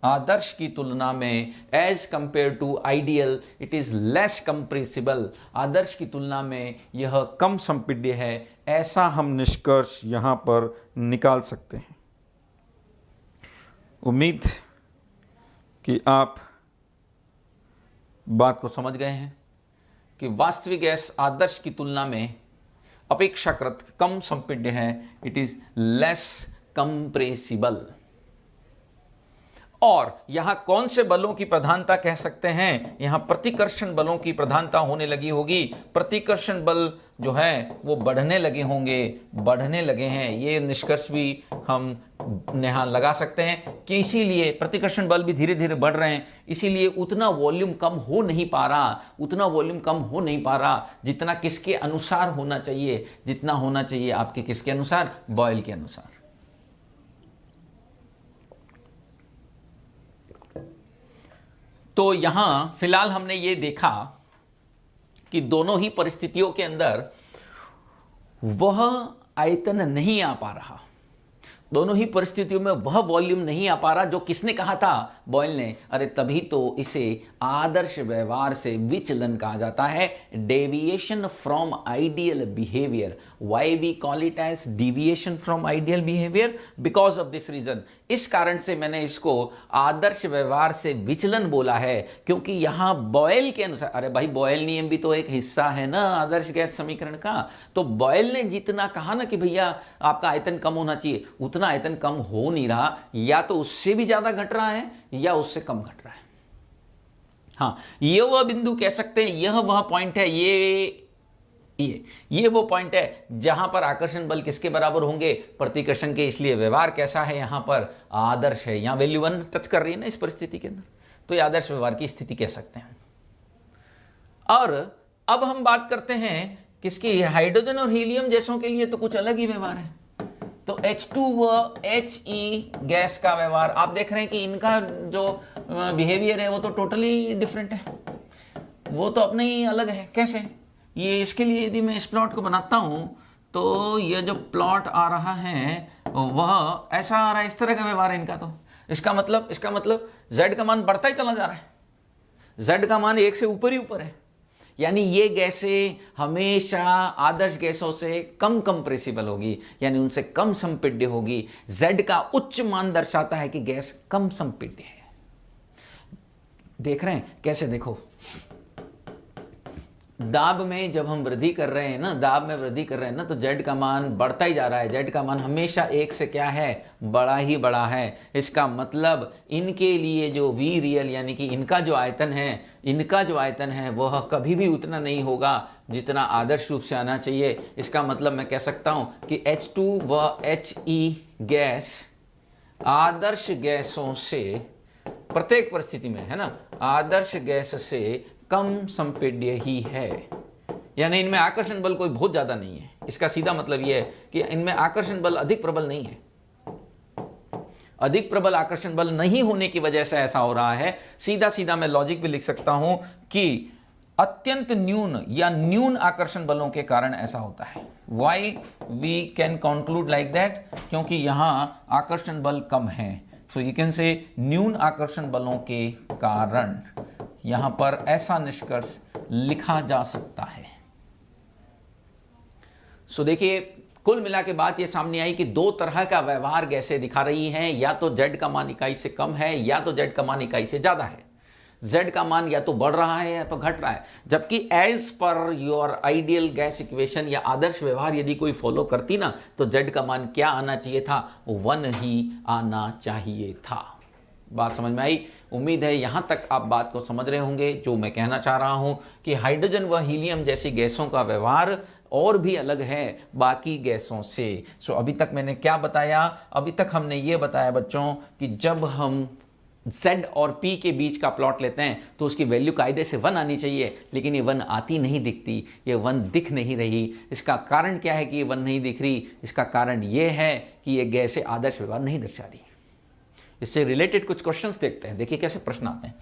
आदर्श की तुलना में as compare to ideal it is less compressible, आदर्श की तुलना में यह कम संपीड्य है, ऐसा हम निष्कर्ष यहां पर निकाल सकते हैं। उम्मीद कि आप बात को समझ गए हैं कि वास्तविक गैस आदर्श की तुलना में अपेक्षाकृत कम संपीड्य है, इट इज लेस कंप्रेसिबल। और यहां कौन से बलों की प्रधानता कह सकते हैं, यहां प्रतिकर्षण बलों की प्रधानता होने लगी होगी, प्रतिकर्षण बल जो है वो बढ़ने लगे होंगे, बढ़ने लगे हैं, ये निष्कर्ष भी हम यहाँ लगा सकते हैं कि इसीलिए प्रतिकर्षण बल भी धीरे धीरे बढ़ रहे हैं, इसीलिए उतना वॉल्यूम कम हो नहीं पा रहा, उतना वॉल्यूम कम हो नहीं पा रहा जितना किसके अनुसार होना चाहिए, जितना होना चाहिए आपके किसके अनुसार, बॉयल के अनुसार। तो यहां फिलहाल हमने ये देखा कि दोनों ही परिस्थितियों के अंदर वह आयतन नहीं आ पा रहा, दोनों ही परिस्थितियों में वह वॉल्यूम नहीं आ पा रहा जो किसने कहा था, बॉयल ने। अरे तभी तो इसे आदर्श व्यवहार से विचलन कहा जाता है, deviation from ideal behaviour. Why we call it as deviation from ideal behaviour, because of this reason, इस कारण से मैंने इसको आदर्श व्यवहार से विचलन बोला है, क्योंकि यहां बॉयल के अनुसार, अरे भाई बॉयल नियम भी तो एक हिस्सा है ना आदर्श गैस समीकरण का, तो बॉयल ने जितना कहा ना कि भैया आपका आयतन कम होना चाहिए, उतना आयतन कम हो नहीं रहा, या तो उससे भी ज्यादा घट रहा है या उससे कम घट रहा है। हाँ, ये वह बिंदु कह सकते हैं, यह वह पॉइंट है, ये वो पॉइंट है जहां पर आकर्षण बल किसके बराबर होंगे, प्रतिकर्षण के। इसलिए व्यवहार कैसा है, यहां पर आदर्श है, यहां वैल्यू 1 टच कर रही है ना इस परिस्थिति के अंदर, तो ये आदर्श व्यवहार की स्थिति कह सकते हैं। और अब हम बात करते हैं किसकी, हाइड्रोजन और हीलियम जैसों के लिए तो कुछ अलग ही व्यवहार है। तो H2 व He गैस का व्यवहार आप देख रहे हैं कि इनका जो बिहेवियर है वो तो टोटली डिफरेंट है, वो तो अपने ही अलग है। कैसे, ये इसके लिए यदि मैं इस प्लॉट को बनाता हूं तो ये जो प्लॉट आ रहा है वह ऐसा आ रहा है, इस तरह का व्यवहार है इनका। तो इसका मतलब Z का मान बढ़ता ही चला जा रहा है, Z का मान 1 से ऊपर ही ऊपर है, यानी ये गैसें हमेशा आदर्श गैसों से कम कंप्रेसिबल होगी, यानी उनसे कम संपीड्य होगी। Z का उच्च मान दर्शाता है कि गैस कम संपीड्य है। देख रहे हैं कैसे, देखो दाब में जब हम वृद्धि कर रहे हैं ना, दाब में वृद्धि कर रहे हैं ना, तो Z का मान बढ़ता ही जा रहा है, Z का मान हमेशा 1 से क्या है, बड़ा ही बड़ा है। इसका मतलब इनके लिए जो V रियल यानी कि इनका जो आयतन है वह कभी भी उतना नहीं होगा जितना आदर्श रूप से आना चाहिए। इसका मतलब मैं कह सकता हूं कि H2 व He गैस आदर्श गैसों से प्रत्येक परिस्थिति में, है ना, आदर्श गैस से कम संपीड्य ही है, यानी इनमें आकर्षण बल कोई बहुत ज्यादा नहीं है। इसका सीधा मतलब यह है कि इनमें आकर्षण बल अधिक प्रबल नहीं है, अधिक प्रबल आकर्षण बल नहीं होने की वजह से ऐसा हो रहा है। सीधा सीधा मैं लॉजिक भी लिख सकता हूं कि अत्यंत न्यून या न्यून आकर्षण बलों के कारण ऐसा होता है। Why we can conclude like that, क्योंकि यहां आकर्षण बल कम है, सो यू कैन से न्यून आकर्षण बलों के कारण यहां पर ऐसा निष्कर्ष लिखा जा सकता है। सो देखिए, कुल मिला के बात यह सामने आई कि दो तरह का व्यवहार गैसें दिखा रही हैं, या तो Z का मान इकाई से कम है या तो Z का मान इकाई से ज्यादा है। Z का मान या तो बढ़ रहा है या तो घट रहा है, जबकि as per your ideal gas equation या आदर्श व्यवहार यदि कोई फॉलो करती ना, तो Z का मान क्या आना चाहिए था, 1 ही आना चाहिए था। बात समझ में आई? उम्मीद है यहाँ तक आप बात को समझ रहे होंगे। जो मैं कहना चाह रहा हूँ कि हाइड्रोजन व हीलियम जैसी गैसों का व्यवहार और भी अलग है बाकी गैसों से। सो अभी तक मैंने क्या बताया? अभी तक हमने ये बताया बच्चों कि जब हम Z और P के बीच का प्लॉट लेते हैं तो उसकी वैल्यू कायदे से 1 आनी चाहिए, लेकिन ये 1 आती नहीं दिखती, ये 1 दिख नहीं रही। इसका कारण क्या है कि ये 1 नहीं दिख रही? इसका कारण ये है कि ये गैसें आदर्श व्यवहार नहीं दर्शा रही। इससे रिलेटेड कुछ क्वेश्चंस देखते हैं। देखिए कैसे प्रश्न आते हैं।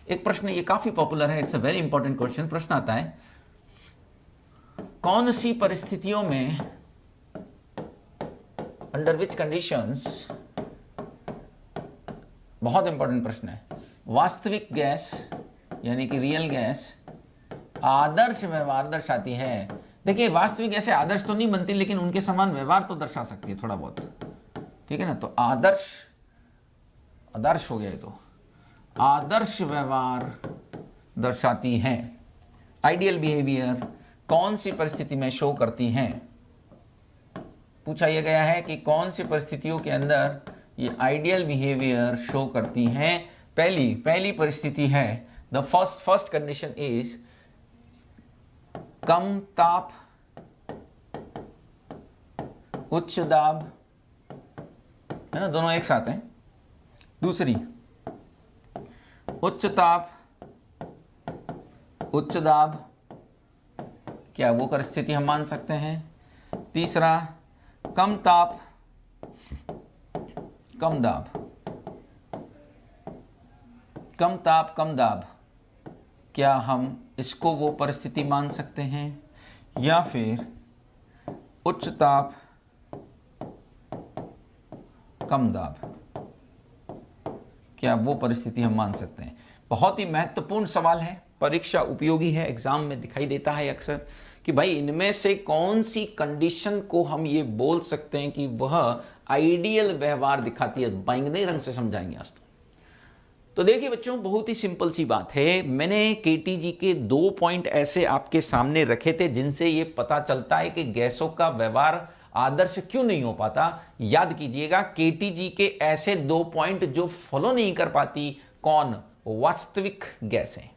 एक प्रश्न ये काफी पॉपुलर है, it's a very important question. प्रश्न आता है, कौन सी परिस्थितियों में, अंडर विच कंडीशंस, बहुत इंपॉर्टेंट प्रश्न है, वास्तविक गैस यानी कि रियल गैस आदर्श व्यवहार दर्शाती है। देखिए वास्तविक गैसें आदर्श तो नहीं बनती, लेकिन उनके समान व्यवहार तो दर्शा सकती है थोड़ा बहुत, ठीक है ना। तो आदर्श हो गया, तो आदर्श व्यवहार दर्शाती हैं। आइडियल बिहेवियर कौन सी परिस्थिति में शो करती हैं? पूछा यह गया है कि कौन सी परिस्थितियों के अंदर ये आइडियल बिहेवियर शो करती हैं। पहली परिस्थिति है, the first condition is come ताप उच्च दाब, है ना, दोनों एक साथ हैं। दूसरी, उच्च ताप उच्च दाब, क्या वो परिस्थिति हम मान सकते हैं? तीसरा, कम ताप कम दाब, कम ताप कम दाब, क्या हम इसको वो परिस्थिति मान सकते हैं? या फिर उच्च ताप कम दाब, क्या वो परिस्थिति हम मान सकते हैं? बहुत ही महत्वपूर्ण सवाल है, परीक्षा उपयोगी है, एग्जाम में दिखाई देता है अक्सर कि भाई इनमें से कौन सी कंडीशन को हम ये बोल सकते हैं कि वह आइडियल व्यवहार दिखाती है। बैंगनी रंग से समझाएंगे आज तो देखिए बच्चों, बहुत ही सिंपल सी बात है। मैंने केटीजी के 2 पॉइंट ऐसे आपके सामने रखे थे जिनसे ये पता चलता है कि गैसों का व्यवहार आदर्श क्यों नहीं हो पाता। याद कीजिएगा, केटीजी के ऐसे 2 पॉइंट जो फॉलो नहीं कर पाती, कौन? वास्तविक गैसें।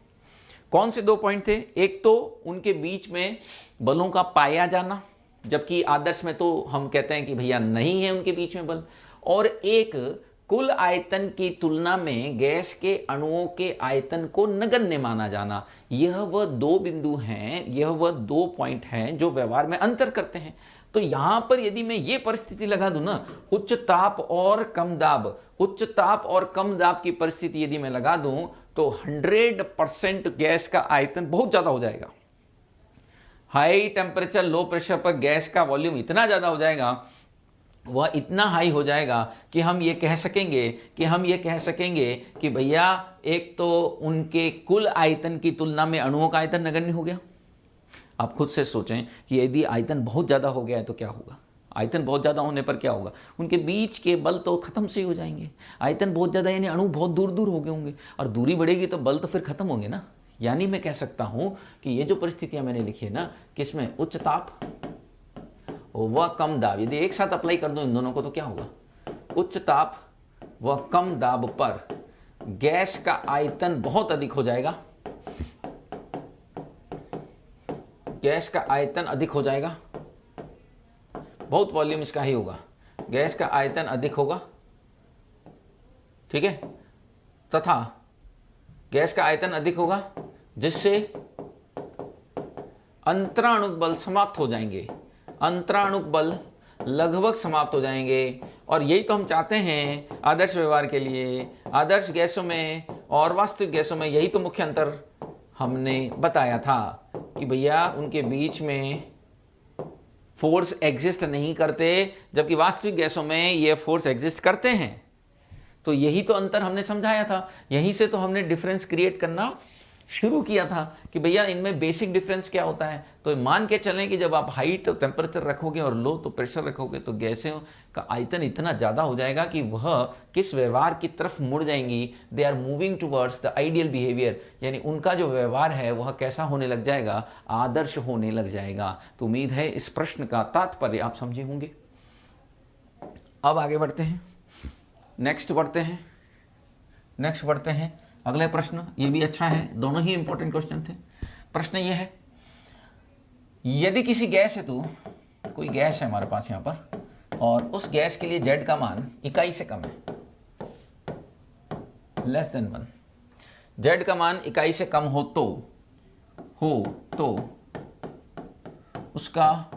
कौन से 2 पॉइंट थे? एक तो उनके बीच में बलों का पाया जाना, जबकि आदर्श में तो हम कहते हैं कि भैया नहीं है उनके बीच में बल। और एक, कुल आयतन की तुलना में गैस के अणुओं के आयतन को नगण्य माना जाना। यह वह 2 बिंदु हैं, यह वह 2 पॉइंट हैं जो व्यवहार में अंतर करते हैं। तो यहां पर यदि मैं ये परिस्थिति लगा दूं ना, उच्च ताप और कम दाब, उच्च ताप और कम दाब की परिस्थिति यदि मैं लगा दूं तो 100% गैस का आयतन बहुत ज्यादा हो जाएगा। हाई टेम्परेचर लो प्रेशर पर गैस का वॉल्यूम इतना ज्यादा हो जाएगा, वह इतना हाई हो जाएगा कि हम ये कह सकेंगे कि भैया एक तो उनके कुल आयतन की तुलना में अणुओं का आयतन नगण्य हो गया। आप खुद से सोचें कि यदि आयतन बहुत ज़्यादा हो गया है तो क्या होगा? आयतन बहुत ज़्यादा होने पर क्या होगा? उनके बीच के बल तो खत्म से हो जाएंगे। आयतन बहुत ज़्यादा यानी अणु बहुत दूर दूर हो गए होंगे, और दूरी बढ़ेगी तो बल तो फिर खत्म होंगे ना। यानी मैं कह सकता हूँ कि ये जो परिस्थितियाँ मैंने लिखी है ना, किसमें? उच्च ताप व कम दाब, यदि एक साथ अप्लाई कर दूं इन दोनों को तो क्या होगा? उच्च ताप व कम दाब पर गैस का आयतन बहुत अधिक हो जाएगा, गैस का आयतन अधिक हो जाएगा, बहुत वॉल्यूम इसका ही होगा, गैस का आयतन अधिक होगा, ठीक है, तथा गैस का आयतन अधिक होगा जिससे अंतराणुक बल समाप्त हो जाएंगे, अंतराणुक बल लगभग समाप्त हो जाएंगे। और यही तो हम चाहते हैं आदर्श व्यवहार के लिए। आदर्श गैसों में और वास्तविक गैसों में यही तो मुख्य अंतर हमने बताया था कि भैया उनके बीच में फोर्स एग्जिस्ट नहीं करते, जबकि वास्तविक गैसों में ये फोर्स एग्जिस्ट करते हैं। तो यही तो अंतर हमने समझाया था, यहीं से तो हमने डिफरेंस क्रिएट करना शुरू किया था कि भैया इनमें बेसिक डिफरेंस क्या होता है। तो मान के चलें कि जब आप हाई तो टेम्परेचर रखोगे और लो तो प्रेशर रखोगे तो गैसों का आयतन इतना ज़्यादा हो जाएगा कि वह किस व्यवहार की तरफ मुड़ जाएंगी? They are moving towards the ideal behaviour, यानी उनका जो व्यवहार है वह कैसा होने लग जाएगा? आदर्श होने लग जाएगा। तो उम्मीद है इस प्रश्न का तात्पर्य आप समझे होंगे। अब आगे बढ़ते हैं, नेक्स्ट बढ़ते हैं। नेक्स्ट बढ़ते हैं अगले प्रश्न, ये भी अच्छा है, दोनों ही इंपॉर्टेंट क्वेश्चन थे। प्रश्न ये है, यदि किसी गैस है, तो कोई गैस है हमारे पास यहाँ पर, और उस गैस के लिए Z का मान इकाई से कम है, लेस देन 1, Z का मान इकाई से कम हो तो उसका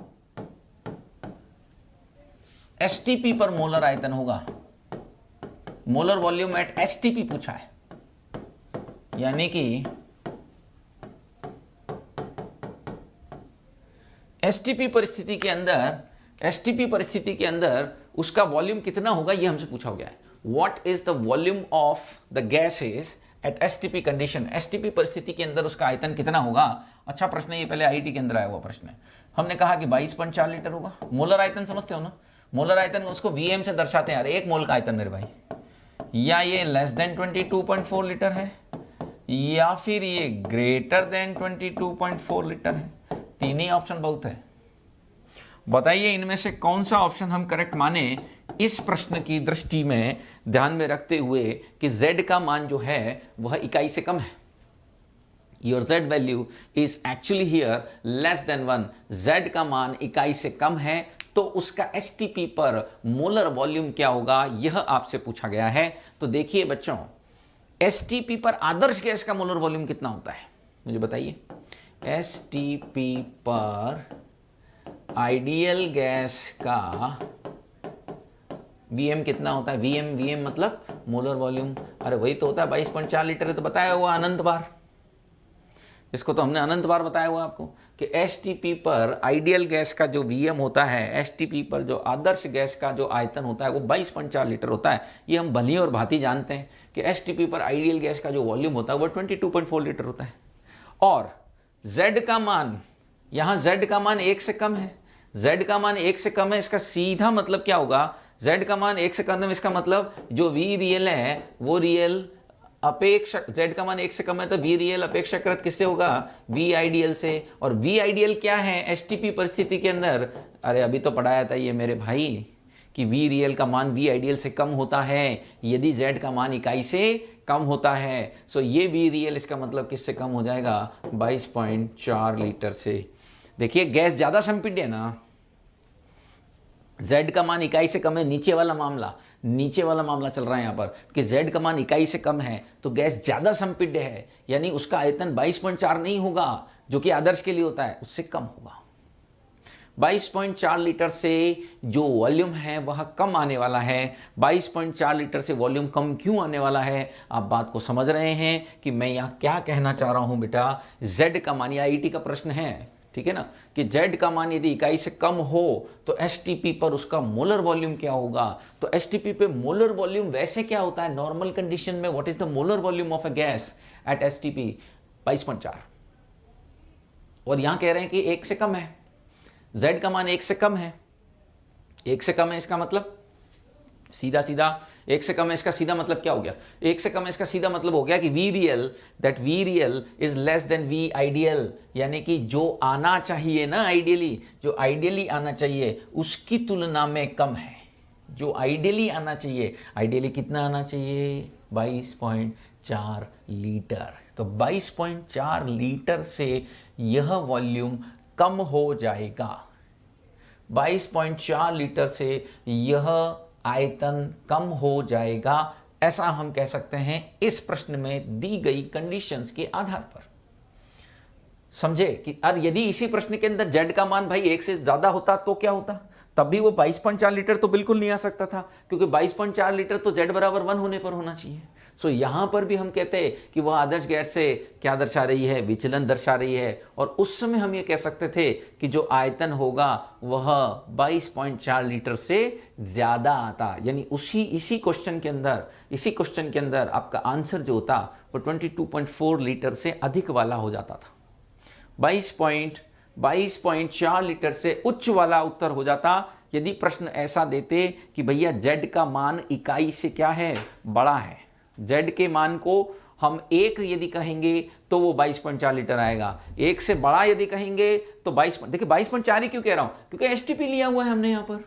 STP पर मोलर आयतन होगा, मोलर वॉल्यूम एट STP पूछा है, यानी कि STP परिस्थिति के अंदर उसका वॉल्यूम कितना होगा, ये हमसे पूछा गया है। What is the volume of the gases at STP condition, STP परिस्थिति के अंदर उसका आयतन कितना होगा। अच्छा प्रश्न है ये, पहले IIT के अंदर आया हुआ प्रश्न है। हमने कहा कि 22.4 लीटर होगा। मोलर आयतन समझते हो ना, मोलर आयतन उसको VM से दर्शाते हैं यार, एक मोल का आयतन मेरे भाई। या ये लेस देन 22.4 लीटर है, या फिर ये ग्रेटर देन 22.4 लीटर है। तीन ही ऑप्शन बहुत है, बताइए इनमें से कौन सा ऑप्शन हम करेक्ट माने इस प्रश्न की दृष्टि में, ध्यान में रखते हुए कि Z का मान जो है वह इकाई से कम है। Your Z value is actually here less than 1, Z का मान इकाई से कम है, तो उसका STP पर मोलर वॉल्यूम क्या होगा, यह आपसे पूछा गया है। तो देखिए बच्चों, STP पर आदर्श गैस का मोलर वॉल्यूम कितना होता है, मुझे बताइए। STP पर आइडियल गैस का VM कितना होता है, VM मतलब मोलर वॉल्यूम, अरे वही तो होता है 22.4 लीटर है, तो बताया हुआ अनंत बार, इसको तो हमने अनंत बार बताया हुआ आपको कि STP पर आइडियल गैस का जो VM होता है, STP पर जो आदर्श गैस का जो आयतन होता है वो 22.4 लीटर होता है। ये हम भली और भांति जानते हैं कि STP पर आइडियल गैस का जो वॉल्यूम होता है वो 22.4 लीटर होता है। और Z का मान, यहाँ Z का मान 1 से कम है, Z का मान 1 से कम है, इसका सीधा मतलब क्या होगा, Z का मान 1 से कम है, इसका मतलब जो V रियल है वो रियल अपेक्षा, Z का मान 1 से कम है तो V रियल अपेक्षाकृत किससे होगा, V आइडियल से। और V आइडियल क्या है STP परिस्थिति के अंदर, अरे अभी तो पढ़ाया था ये मेरे भाई कि V रियल का मान V आइडियल से कम होता है यदि Z का मान इकाई से कम होता है। सो ये V रियल इसका मतलब किससे कम हो जाएगा, 22.4 लीटर से। देखिए गैस ज़्यादा संपीड्य है ना, Z का मान इकाई से कम है, नीचे वाला मामला चल रहा है यहाँ पर कि Z का मान इकाई से कम है तो गैस ज़्यादा संपीड्य है, यानी उसका आयतन 22.4 नहीं होगा जो कि आदर्श के लिए होता है, उससे कम होगा। 22.4 लीटर से जो वॉल्यूम है वह कम आने वाला है। 22.4 लीटर से वॉल्यूम कम क्यों आने वाला है, आप बात को समझ रहे हैं कि मैं यहाँ क्या कहना चाह रहा हूँ बेटा। Z का मान, यह IIT का प्रश्न है, ठीक है ना, कि Z का मान यदि इकाई से कम हो तो STP पर उसका मोलर वॉल्यूम क्या होगा। तो STP पे मोलर वॉल्यूम वैसे क्या होता है नॉर्मल कंडीशन में, what is the molar volume of a gas at STP, 22.4। और यहां कह रहे हैं कि 1 से कम है, Z का मान 1 से कम है, 1 से कम है इसका मतलब सीधा 1 से कम है, इसका सीधा मतलब क्या हो गया, 1 से कम है इसका सीधा मतलब हो गया कि V real is less than V ideal, यानी कि जो आना चाहिए ना आइडियली, जो आइडियली आना चाहिए उसकी तुलना में कम है। जो आइडियली आना चाहिए, आइडियली कितना आना चाहिए, 22.4 लीटर। तो 22.4 लीटर से यह वॉल्यूम कम हो जाएगा, 22.4 लीटर से यह आयतन कम हो जाएगा, ऐसा हम कह सकते हैं इस प्रश्न में दी गई कंडीशंस के आधार पर। समझे कि यदि इसी प्रश्न के अंदर Z का मान भाई 1 से ज्यादा होता तो क्या होता, तब भी वो 22.4 लीटर तो बिल्कुल नहीं आ सकता था, क्योंकि 22.4 लीटर तो Z बराबर 1 होने पर होना चाहिए। सो यहां पर भी हम कहते हैं कि वह आदर्श गैस से क्या दर्शा रही है, विचलन दर्शा रही है। और उस समय हम ये कह सकते थे कि जो आयतन होगा वह 22.4 लीटर से ज्यादा आता, यानी इसी क्वेश्चन के अंदर आपका आंसर जो होता वो 22.4 लीटर से अधिक वाला हो जाता था, 22.4 लीटर से उच्च वाला उत्तर हो जाता यदि प्रश्न ऐसा देते कि भैया Z का मान इकाई से क्या है, बड़ा है। Z के मान को हम 1 यदि कहेंगे तो वो 22.4 लीटर आएगा, 1 से बड़ा यदि कहेंगे तो 22, देखिए 22.4 ही क्यों कह रहा हूं, क्योंकि STP लिया हुआ है हमने यहां पर।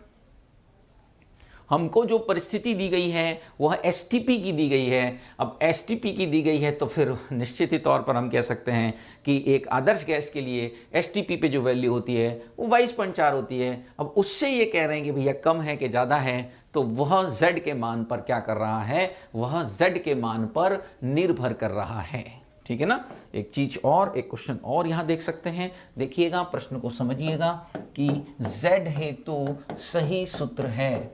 हमको जो परिस्थिति दी गई है वह एसटीपी की दी गई है। अब एसटीपी की दी गई है तो फिर निश्चित ही तौर पर हम कह सकते हैं कि एक आदर्श गैस के लिए एसटीपी पे जो वैल्यू होती है वो 22.4 होती है। अब उससे ये कह रहे हैं कि भैया कम है कि ज़्यादा है, तो वह z के मान पर क्या कर रहा है, वह z के मान पर निर्भर कर रहा है। ठीक है ना। एक चीज और, एक क्वेश्चन और यहां देख सकते हैं, देखिएगा प्रश्न को समझिएगा कि z हेतु सही सूत्र है,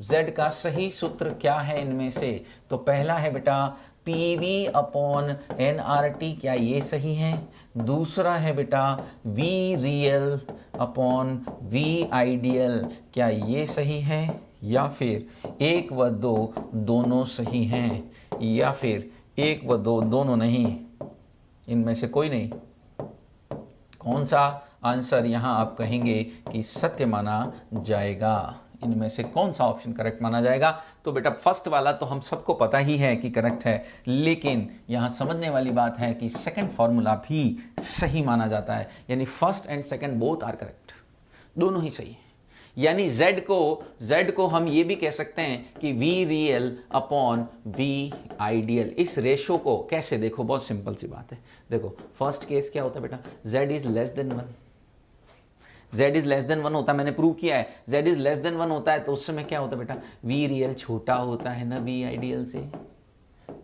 z का सही सूत्र क्या है इनमें से। तो पहला है बेटा PV अपॉन nRT, क्या ये सही है। दूसरा है बेटा V real upon V ideal, क्या ये सही है। या फिर 1 व 2 दोनों सही हैं, या फिर 1 व 2 दोनों नहीं, इनमें से कोई नहीं। कौन सा आंसर यहां आप कहेंगे कि सत्य माना जाएगा, इनमें से कौन सा ऑप्शन करेक्ट माना जाएगा। तो बेटा फर्स्ट वाला तो हम सबको पता ही है कि करेक्ट है, लेकिन यहां समझने वाली बात है कि सेकंड फॉर्मूला भी सही माना जाता है, यानी first and second both are correct, दोनों ही सही है। यानी z को हम ये भी कह सकते हैं कि v real upon v ideal. इस रेशो को कैसे देखो, बहुत सिंपल सी बात है। देखो फर्स्ट केस क्या होता है बेटा, z is less than 1, z is less than 1 होता है, मैंने प्रूव किया है। z इज लेस देन 1 होता है तो उस समय क्या होता है बेटा, v रियल छोटा होता है ना v आइडियल से।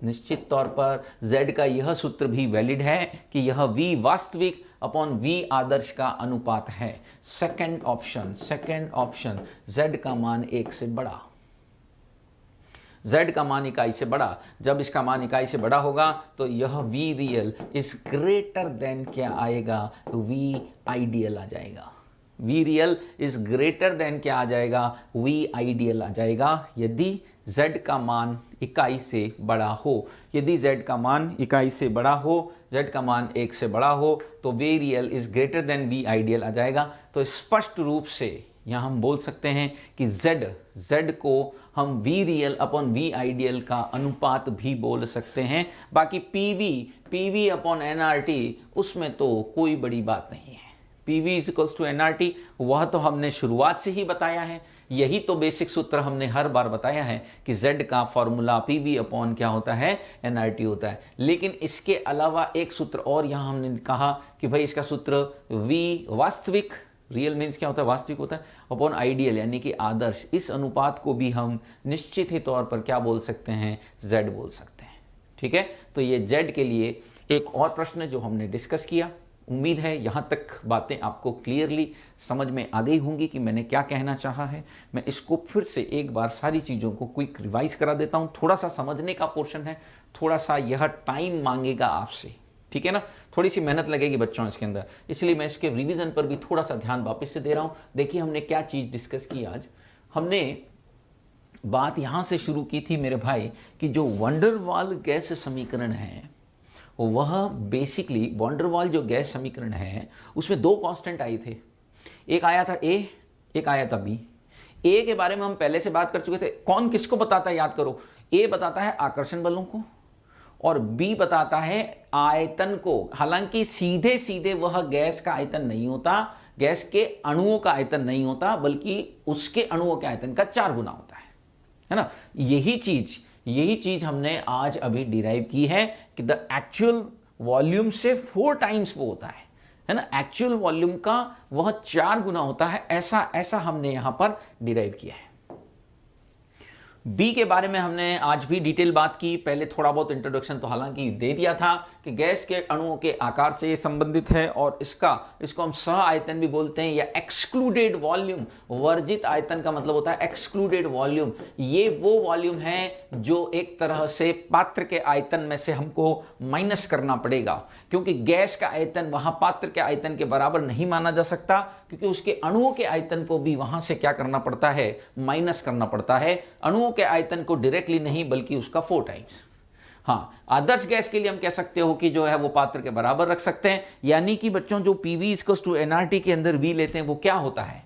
निश्चित तौर पर z का यह सूत्र भी वैलिड है कि यह v वास्तविक अपॉन v आदर्श का अनुपात है। सेकंड ऑप्शन z का मान 1 से बड़ा, z का मान इकाई से बड़ा। जब इसका मान इकाई से बड़ा होगा तो यह v real is greater then क्या आएगा, v आइडियल आ जाएगा। v real is greater then क्या आ जाएगा, v आइडियल आ जाएगा यदि z का मान इकाई से बड़ा हो। यदि z का मान इकाई से बड़ा हो, z का मान 1 से बड़ा हो, तो v real is greater than v ideal आ जाएगा। तो स्पष्ट रूप से यहाँ हम बोल सकते हैं कि z को हम v real upon v ideal का अनुपात भी बोल सकते हैं। बाकी PV अपॉन nRT उसमें तो कोई बड़ी बात नहीं है। PV is equals to nRT वह तो हमने शुरुआत से ही बताया है, यही तो बेसिक सूत्र हमने हर बार बताया है कि z का फॉर्मूला PV अपॉन क्या होता है, nRT होता है। लेकिन इसके अलावा एक सूत्र और यहाँ हमने कहा कि भाई इसका सूत्र V वास्तविक, रियल मीन्स क्या होता है, वास्तविक होता है, अपॉन आइडियल यानी कि आदर्श। इस अनुपात को भी हम निश्चित ही तौर पर क्या बोल सकते हैं, z बोल सकते हैं। ठीक है, तो ये z के लिए एक और प्रश्न जो हमने डिस्कस किया। उम्मीद है यहाँ तक बातें आपको क्लियरली समझ में आ गई होंगी कि मैंने क्या कहना चाहा है। मैं इसको फिर से एक बार सारी चीज़ों को क्विक रिवाइज करा देता हूँ। थोड़ा सा समझने का पोर्शन है, थोड़ा सा यह टाइम मांगेगा आपसे, ठीक है ना, थोड़ी सी मेहनत लगेगी बच्चों इसके अंदर, इसलिए मैं इसके रिवीजन पर भी थोड़ा सा ध्यान वापस से दे रहा हूँ। देखिए हमने क्या चीज़ डिस्कस की आज। हमने बात यहाँ से शुरू की थी मेरे भाई कि जो वंडरवाल गैस समीकरण है वह बेसिकली वंडरवाल जो गैस समीकरण है उसमें 2 कांस्टेंट आए थे, एक आया था A, एक आया था B। A के बारे में हम पहले से बात कर चुके थे। कौन किसको बताता है याद करो, A बताता है आकर्षण बलों को और B बताता है आयतन को। हालांकि सीधे सीधे वह गैस का आयतन नहीं होता, गैस के अणुओं का आयतन नहीं होता, बल्कि उसके अणुओं के आयतन का 4 गुना होता है ना। यही चीज हमने आज अभी डिराइव की है कि द एक्चुअल वॉल्यूम से 4 टाइम्स वो होता है ना, एक्चुअल वॉल्यूम का वह 4 गुना होता है। ऐसा हमने यहां पर डिराइव किया है। बी के बारे में हमने आज भी डिटेल बात की। पहले थोड़ा बहुत इंट्रोडक्शन तो हालांकि दे दिया था कि गैस के अणुओं के आकार से ये संबंधित है और इसको हम सह आयतन भी बोलते हैं या एक्सक्लूडेड वॉल्यूम। वर्जित आयतन का मतलब होता है एक्सक्लूडेड वॉल्यूम। ये वो वॉल्यूम है जो एक तरह से पात्र के आयतन में से हमको माइनस करना पड़ेगा, क्योंकि गैस का आयतन वहां पात्र के आयतन के बराबर नहीं माना जा सकता, क्योंकि उसके अणुओं के आयतन को भी वहां से क्या करना पड़ता है, माइनस करना पड़ता है। अणुओं के आयतन को डायरेक्टली नहीं बल्कि उसका 4 टाइम्स। हाँ, आदर्श गैस के लिए हम कह सकते हो कि जो है वो पात्र के बराबर रख सकते हैं। यानी कि बच्चों जो PV इक्वल्स टू nRT के अंदर V लेते हैं वो क्या होता है,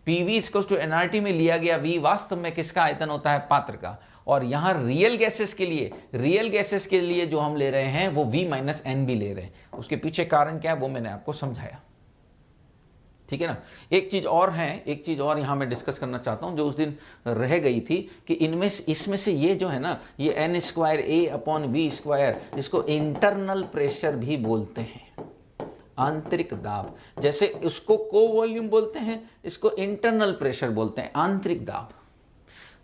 PV इक्वल्स टू nRT में लिया गया V वास्तव में किसका आयतन होता है, पात्र का। और यहां रियल गैसेस के लिए जो हम ले रहे हैं वो V - N भी ले रहे हैं। उसके पीछे कारण क्या है वो मैंने आपको समझाया। ठीक है ना। एक चीज़ और है, एक चीज़ और यहाँ मैं डिस्कस करना चाहता हूँ जो उस दिन रह गई थी कि इसमें से ये जो है ना, ये n square a upon V square, इसको इंटरनल प्रेशर भी बोलते हैं, आंतरिक दाब। जैसे उसको को वॉल्यूम बोलते हैं, इसको इंटरनल प्रेशर बोलते हैं, आंतरिक दाब।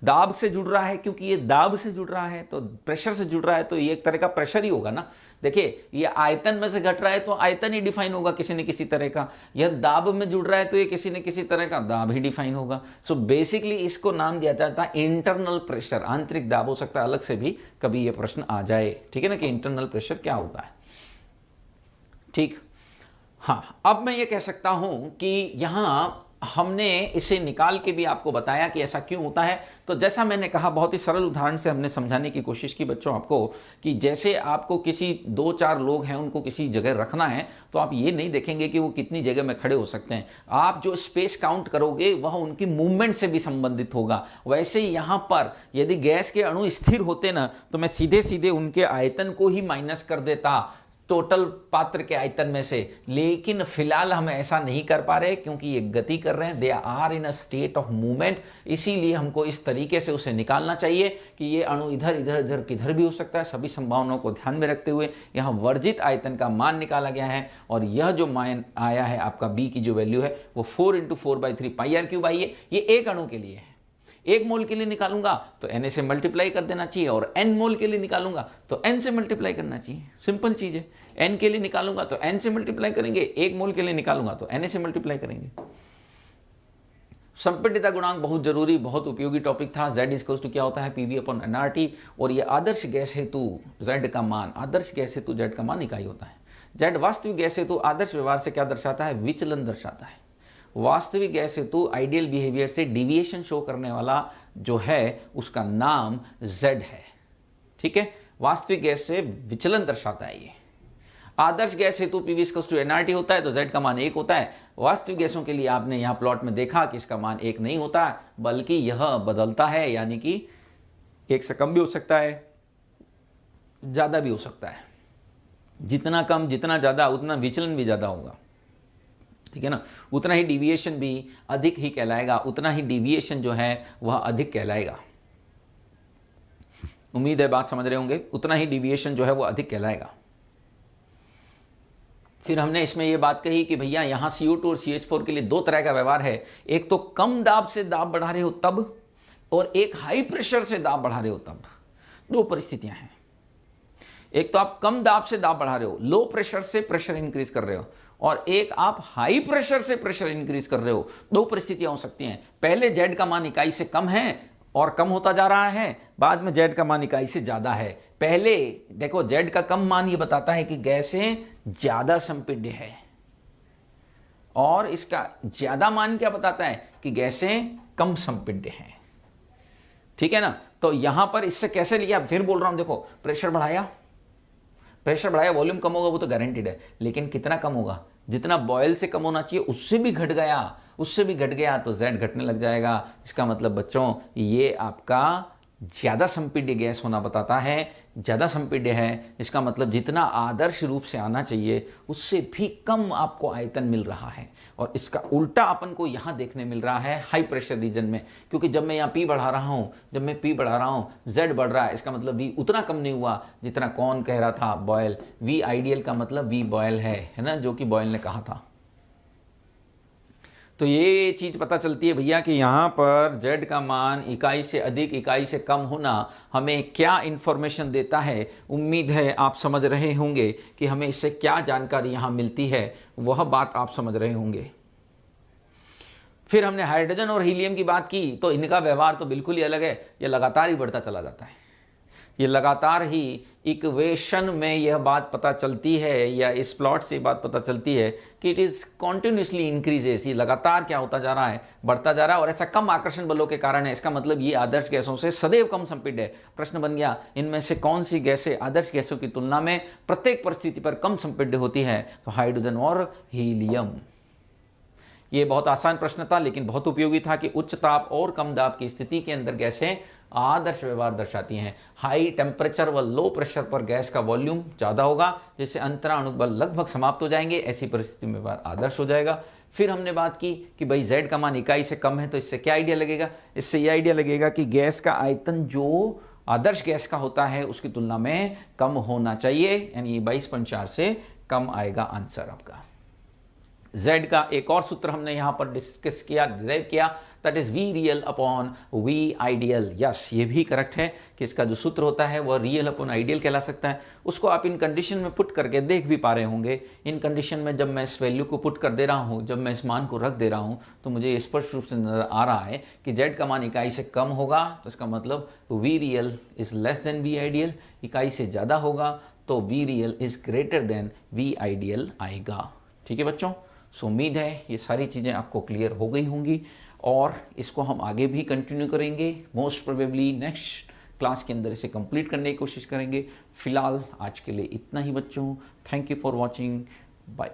दाब से जुड़ रहा है, क्योंकि ये दाब से जुड़ रहा है तो प्रेशर से जुड़ रहा है, तो ये एक तरह का प्रेशर ही होगा ना। देखिए ये आयतन में से घट रहा है तो आयतन ही डिफाइन होगा किसी न किसी तरह का, यह दाब में जुड़ रहा है तो ये किसी न किसी तरह का दाब ही डिफाइन होगा। सो बेसिकली इसको नाम दिया जाता है इंटरनल प्रेशर, आंतरिक दाब। हो सकता है अलग से भी कभी ये प्रश्न आ जाए, ठीक है ना, कि इंटरनल प्रेशर क्या होता है। ठीक, हाँ, अब मैं ये कह सकता हूं कि यहां हमने इसे निकाल के भी आपको बताया कि ऐसा क्यों होता है। तो जैसा मैंने कहा, बहुत ही सरल उदाहरण से हमने समझाने की कोशिश की बच्चों आपको, कि जैसे आपको किसी 2-4 लोग हैं उनको किसी जगह रखना है, तो आप ये नहीं देखेंगे कि वो कितनी जगह में खड़े हो सकते हैं, आप जो स्पेस काउंट करोगे वह उनकी मूवमेंट से भी संबंधित होगा। वैसे ही यहाँ पर यदि गैस के अणु स्थिर होते ना, तो मैं सीधे सीधे उनके आयतन को ही माइनस कर देता टोटल पात्र के आयतन में से, लेकिन फिलहाल हम ऐसा नहीं कर पा रहे क्योंकि ये गति कर रहे हैं, they are in a state of movement. इसीलिए हमको इस तरीके से उसे निकालना चाहिए कि ये अणु इधर इधर इधर किधर भी हो सकता है। सभी संभावनाओं को ध्यान में रखते हुए यहाँ वर्जित आयतन का मान निकाला गया है, और यह जो मान आया है आपका बी की जो वैल्यू है वो 4 × 4/3 πr³ आई है। ये एक अणु के लिए है। 1 मोल के लिए निकालूंगा तो Na से मल्टीप्लाई कर देना चाहिए, और n मोल के लिए निकालूंगा तो n से मल्टीप्लाई करना चाहिए। सिंपल चीज है। n के लिए निकालूंगा तो n से मल्टीप्लाई करेंगे, 1 मोल के लिए निकालूंगा तो Na से मल्टीप्लाई करेंगे। संपीड्यता गुणांक बहुत जरूरी, बहुत उपयोगी टॉपिक था। Z इक्वल्स टू क्या होता है, PV/nRT। और ये आदर्श गैस हेतु Z का मान, आदर्श गैस हेतु Z का मान इकाई होता है। Z वास्तविक गैस हेतु आदर्श व्यवहार से क्या दर्शाता है, विचलन दर्शाता है। वास्तविक गैस हेतु आइडियल बिहेवियर से डिविएशन शो करने वाला जो है उसका नाम Z है। ठीक है, वास्तविक गैस से विचलन दर्शाता है ये। आदर्श गैस हेतु PV = nRT होता है तो Z का मान 1 होता है। वास्तविक गैसों के लिए आपने यहाँ प्लॉट में देखा कि इसका मान 1 नहीं होता, बल्कि यह बदलता है, यानी कि 1 से कम भी हो सकता है, ज़्यादा भी हो सकता है। जितना कम जितना ज़्यादा उतना विचलन भी ज़्यादा होगा, ठीक है ना। उतना ही डिविएशन भी अधिक ही कहलाएगा, उतना ही डिविएशन जो है वह अधिक कहलाएगा। उम्मीद है बात समझ रहे होंगे। उतना ही डिविएशन जो है वो अधिक कहलाएगा। फिर हमने इसमें ये बात कही कि भैया यहाँ CO2 और CH4 के लिए 2 तरह का व्यवहार है। एक तो कम दाब से दाब बढ़ा रहे हो तब, और एक हाई प्रेशर से दाब बढ़ा रहे हो तब। 2 परिस्थितियां हैं। एक तो आप कम दाब से दाब बढ़ा रहे हो, लो प्रेशर से प्रेशर इंक्रीज कर रहे हो, और एक आप हाई प्रेशर से प्रेशर इंक्रीज कर रहे हो। 2 परिस्थितियां हो सकती हैं। पहले Z का मान इकाई से कम है और कम होता जा रहा है, बाद में Z का मान इकाई से ज्यादा है। पहले देखो Z का कम मान ये बताता है कि गैसें ज्यादा संपीड्य है, और इसका ज्यादा मान क्या बताता है कि गैसें कम संपीड्य हैं। ठीक है ना। तो यहां पर इससे कैसे लिया, फिर बोल रहा हूं, देखो प्रेशर बढ़ाया वॉल्यूम कम होगा, वो तो गारंटीड है, लेकिन कितना कम होगा, जितना बॉयल से कम होना चाहिए उससे भी घट गया तो Z घटने लग जाएगा। इसका मतलब बच्चों ये आपका ज़्यादा संपीड्य गैस होना बताता है, ज़्यादा संपीड्य है। इसका मतलब जितना आदर्श रूप से आना चाहिए उससे भी कम आपको आयतन मिल रहा है, और इसका उल्टा अपन को यहाँ देखने मिल रहा है हाई प्रेशर रीजन में। क्योंकि जब मैं यहाँ P बढ़ा रहा हूँ, Z बढ़ रहा है, इसका मतलब V उतना कम नहीं हुआ जितना कौन कह रहा था, बॉयल। V आइडियल का मतलब V बॉयल है ना, जो कि बॉयल ने कहा था। तो ये चीज़ पता चलती है भैया कि यहाँ पर Z का मान इकाई से अधिक इकाई से कम होना हमें क्या इन्फॉर्मेशन देता है। उम्मीद है आप समझ रहे होंगे कि हमें इससे क्या जानकारी यहाँ मिलती है, वह बात आप समझ रहे होंगे। फिर हमने हाइड्रोजन और हीलियम की बात की, तो इनका व्यवहार तो बिल्कुल ही अलग है। ये लगातार ही बढ़ता चला जाता है। ये लगातार ही इक्वेशन में यह बात पता चलती है, या इस प्लॉट से बात पता चलती है कि इट इज़ कॉन्टिन्यूसली इंक्रीजेस। ये लगातार क्या होता जा रहा है, बढ़ता जा रहा है, और ऐसा कम आकर्षण बलों के कारण है। इसका मतलब ये आदर्श गैसों से सदैव कम संपीड्य है। प्रश्न बन गया, इनमें से कौन सी गैसें आदर्श गैसों की तुलना में प्रत्येक परिस्थिति पर कम संपीड्य होती है? तो हाइड्रोजन और हीलियम। ये बहुत आसान प्रश्न था, लेकिन बहुत उपयोगी था कि उच्च ताप और कम दाब की स्थिति के अंदर गैसें आदर्श व्यवहार दर्शाती हैं। हाई टेम्परेचर व लो प्रेशर पर गैस का वॉल्यूम ज़्यादा होगा, जिससे अंतराणु बल लगभग समाप्त हो जाएंगे। ऐसी परिस्थिति में व्यवहार आदर्श हो जाएगा। फिर हमने बात की कि भाई z का मान इकाई से कम है, तो इससे क्या आइडिया लगेगा, इससे ये आइडिया लगेगा कि गैस का आयतन जो आदर्श गैस का होता है उसकी तुलना में कम होना चाहिए, यानी ये 22.4 से कम आएगा आंसर आपका। Z का एक और सूत्र हमने यहाँ पर डिस्कस किया, डिराइव किया, that is V real upon V ideal. Yes, ये भी करेक्ट है कि इसका जो सूत्र होता है वह रियल अपॉन आइडियल कहला सकता है। उसको आप इन कंडीशन में पुट करके देख भी पा रहे होंगे। इन कंडीशन में जब मैं इस वैल्यू को पुट कर दे रहा हूँ, जब मैं इस मान को रख दे रहा हूँ, तो मुझे स्पष्ट रूप से नजर आ रहा है कि Z का मान इकाई से कम होगा तो इसका मतलब V real is less than V ideal, इकाई से ज़्यादा होगा तो V real is greater than V ideal आएगा। ठीक है बच्चों, सो उम्मीद है ये सारी चीज़ें आपको क्लियर हो गई होंगी और इसको हम आगे भी कंटिन्यू करेंगे। मोस्ट प्रोबेबली नेक्स्ट क्लास के अंदर इसे कंप्लीट करने की कोशिश करेंगे। फिलहाल आज के लिए इतना ही बच्चों। Thank you for watching, bye.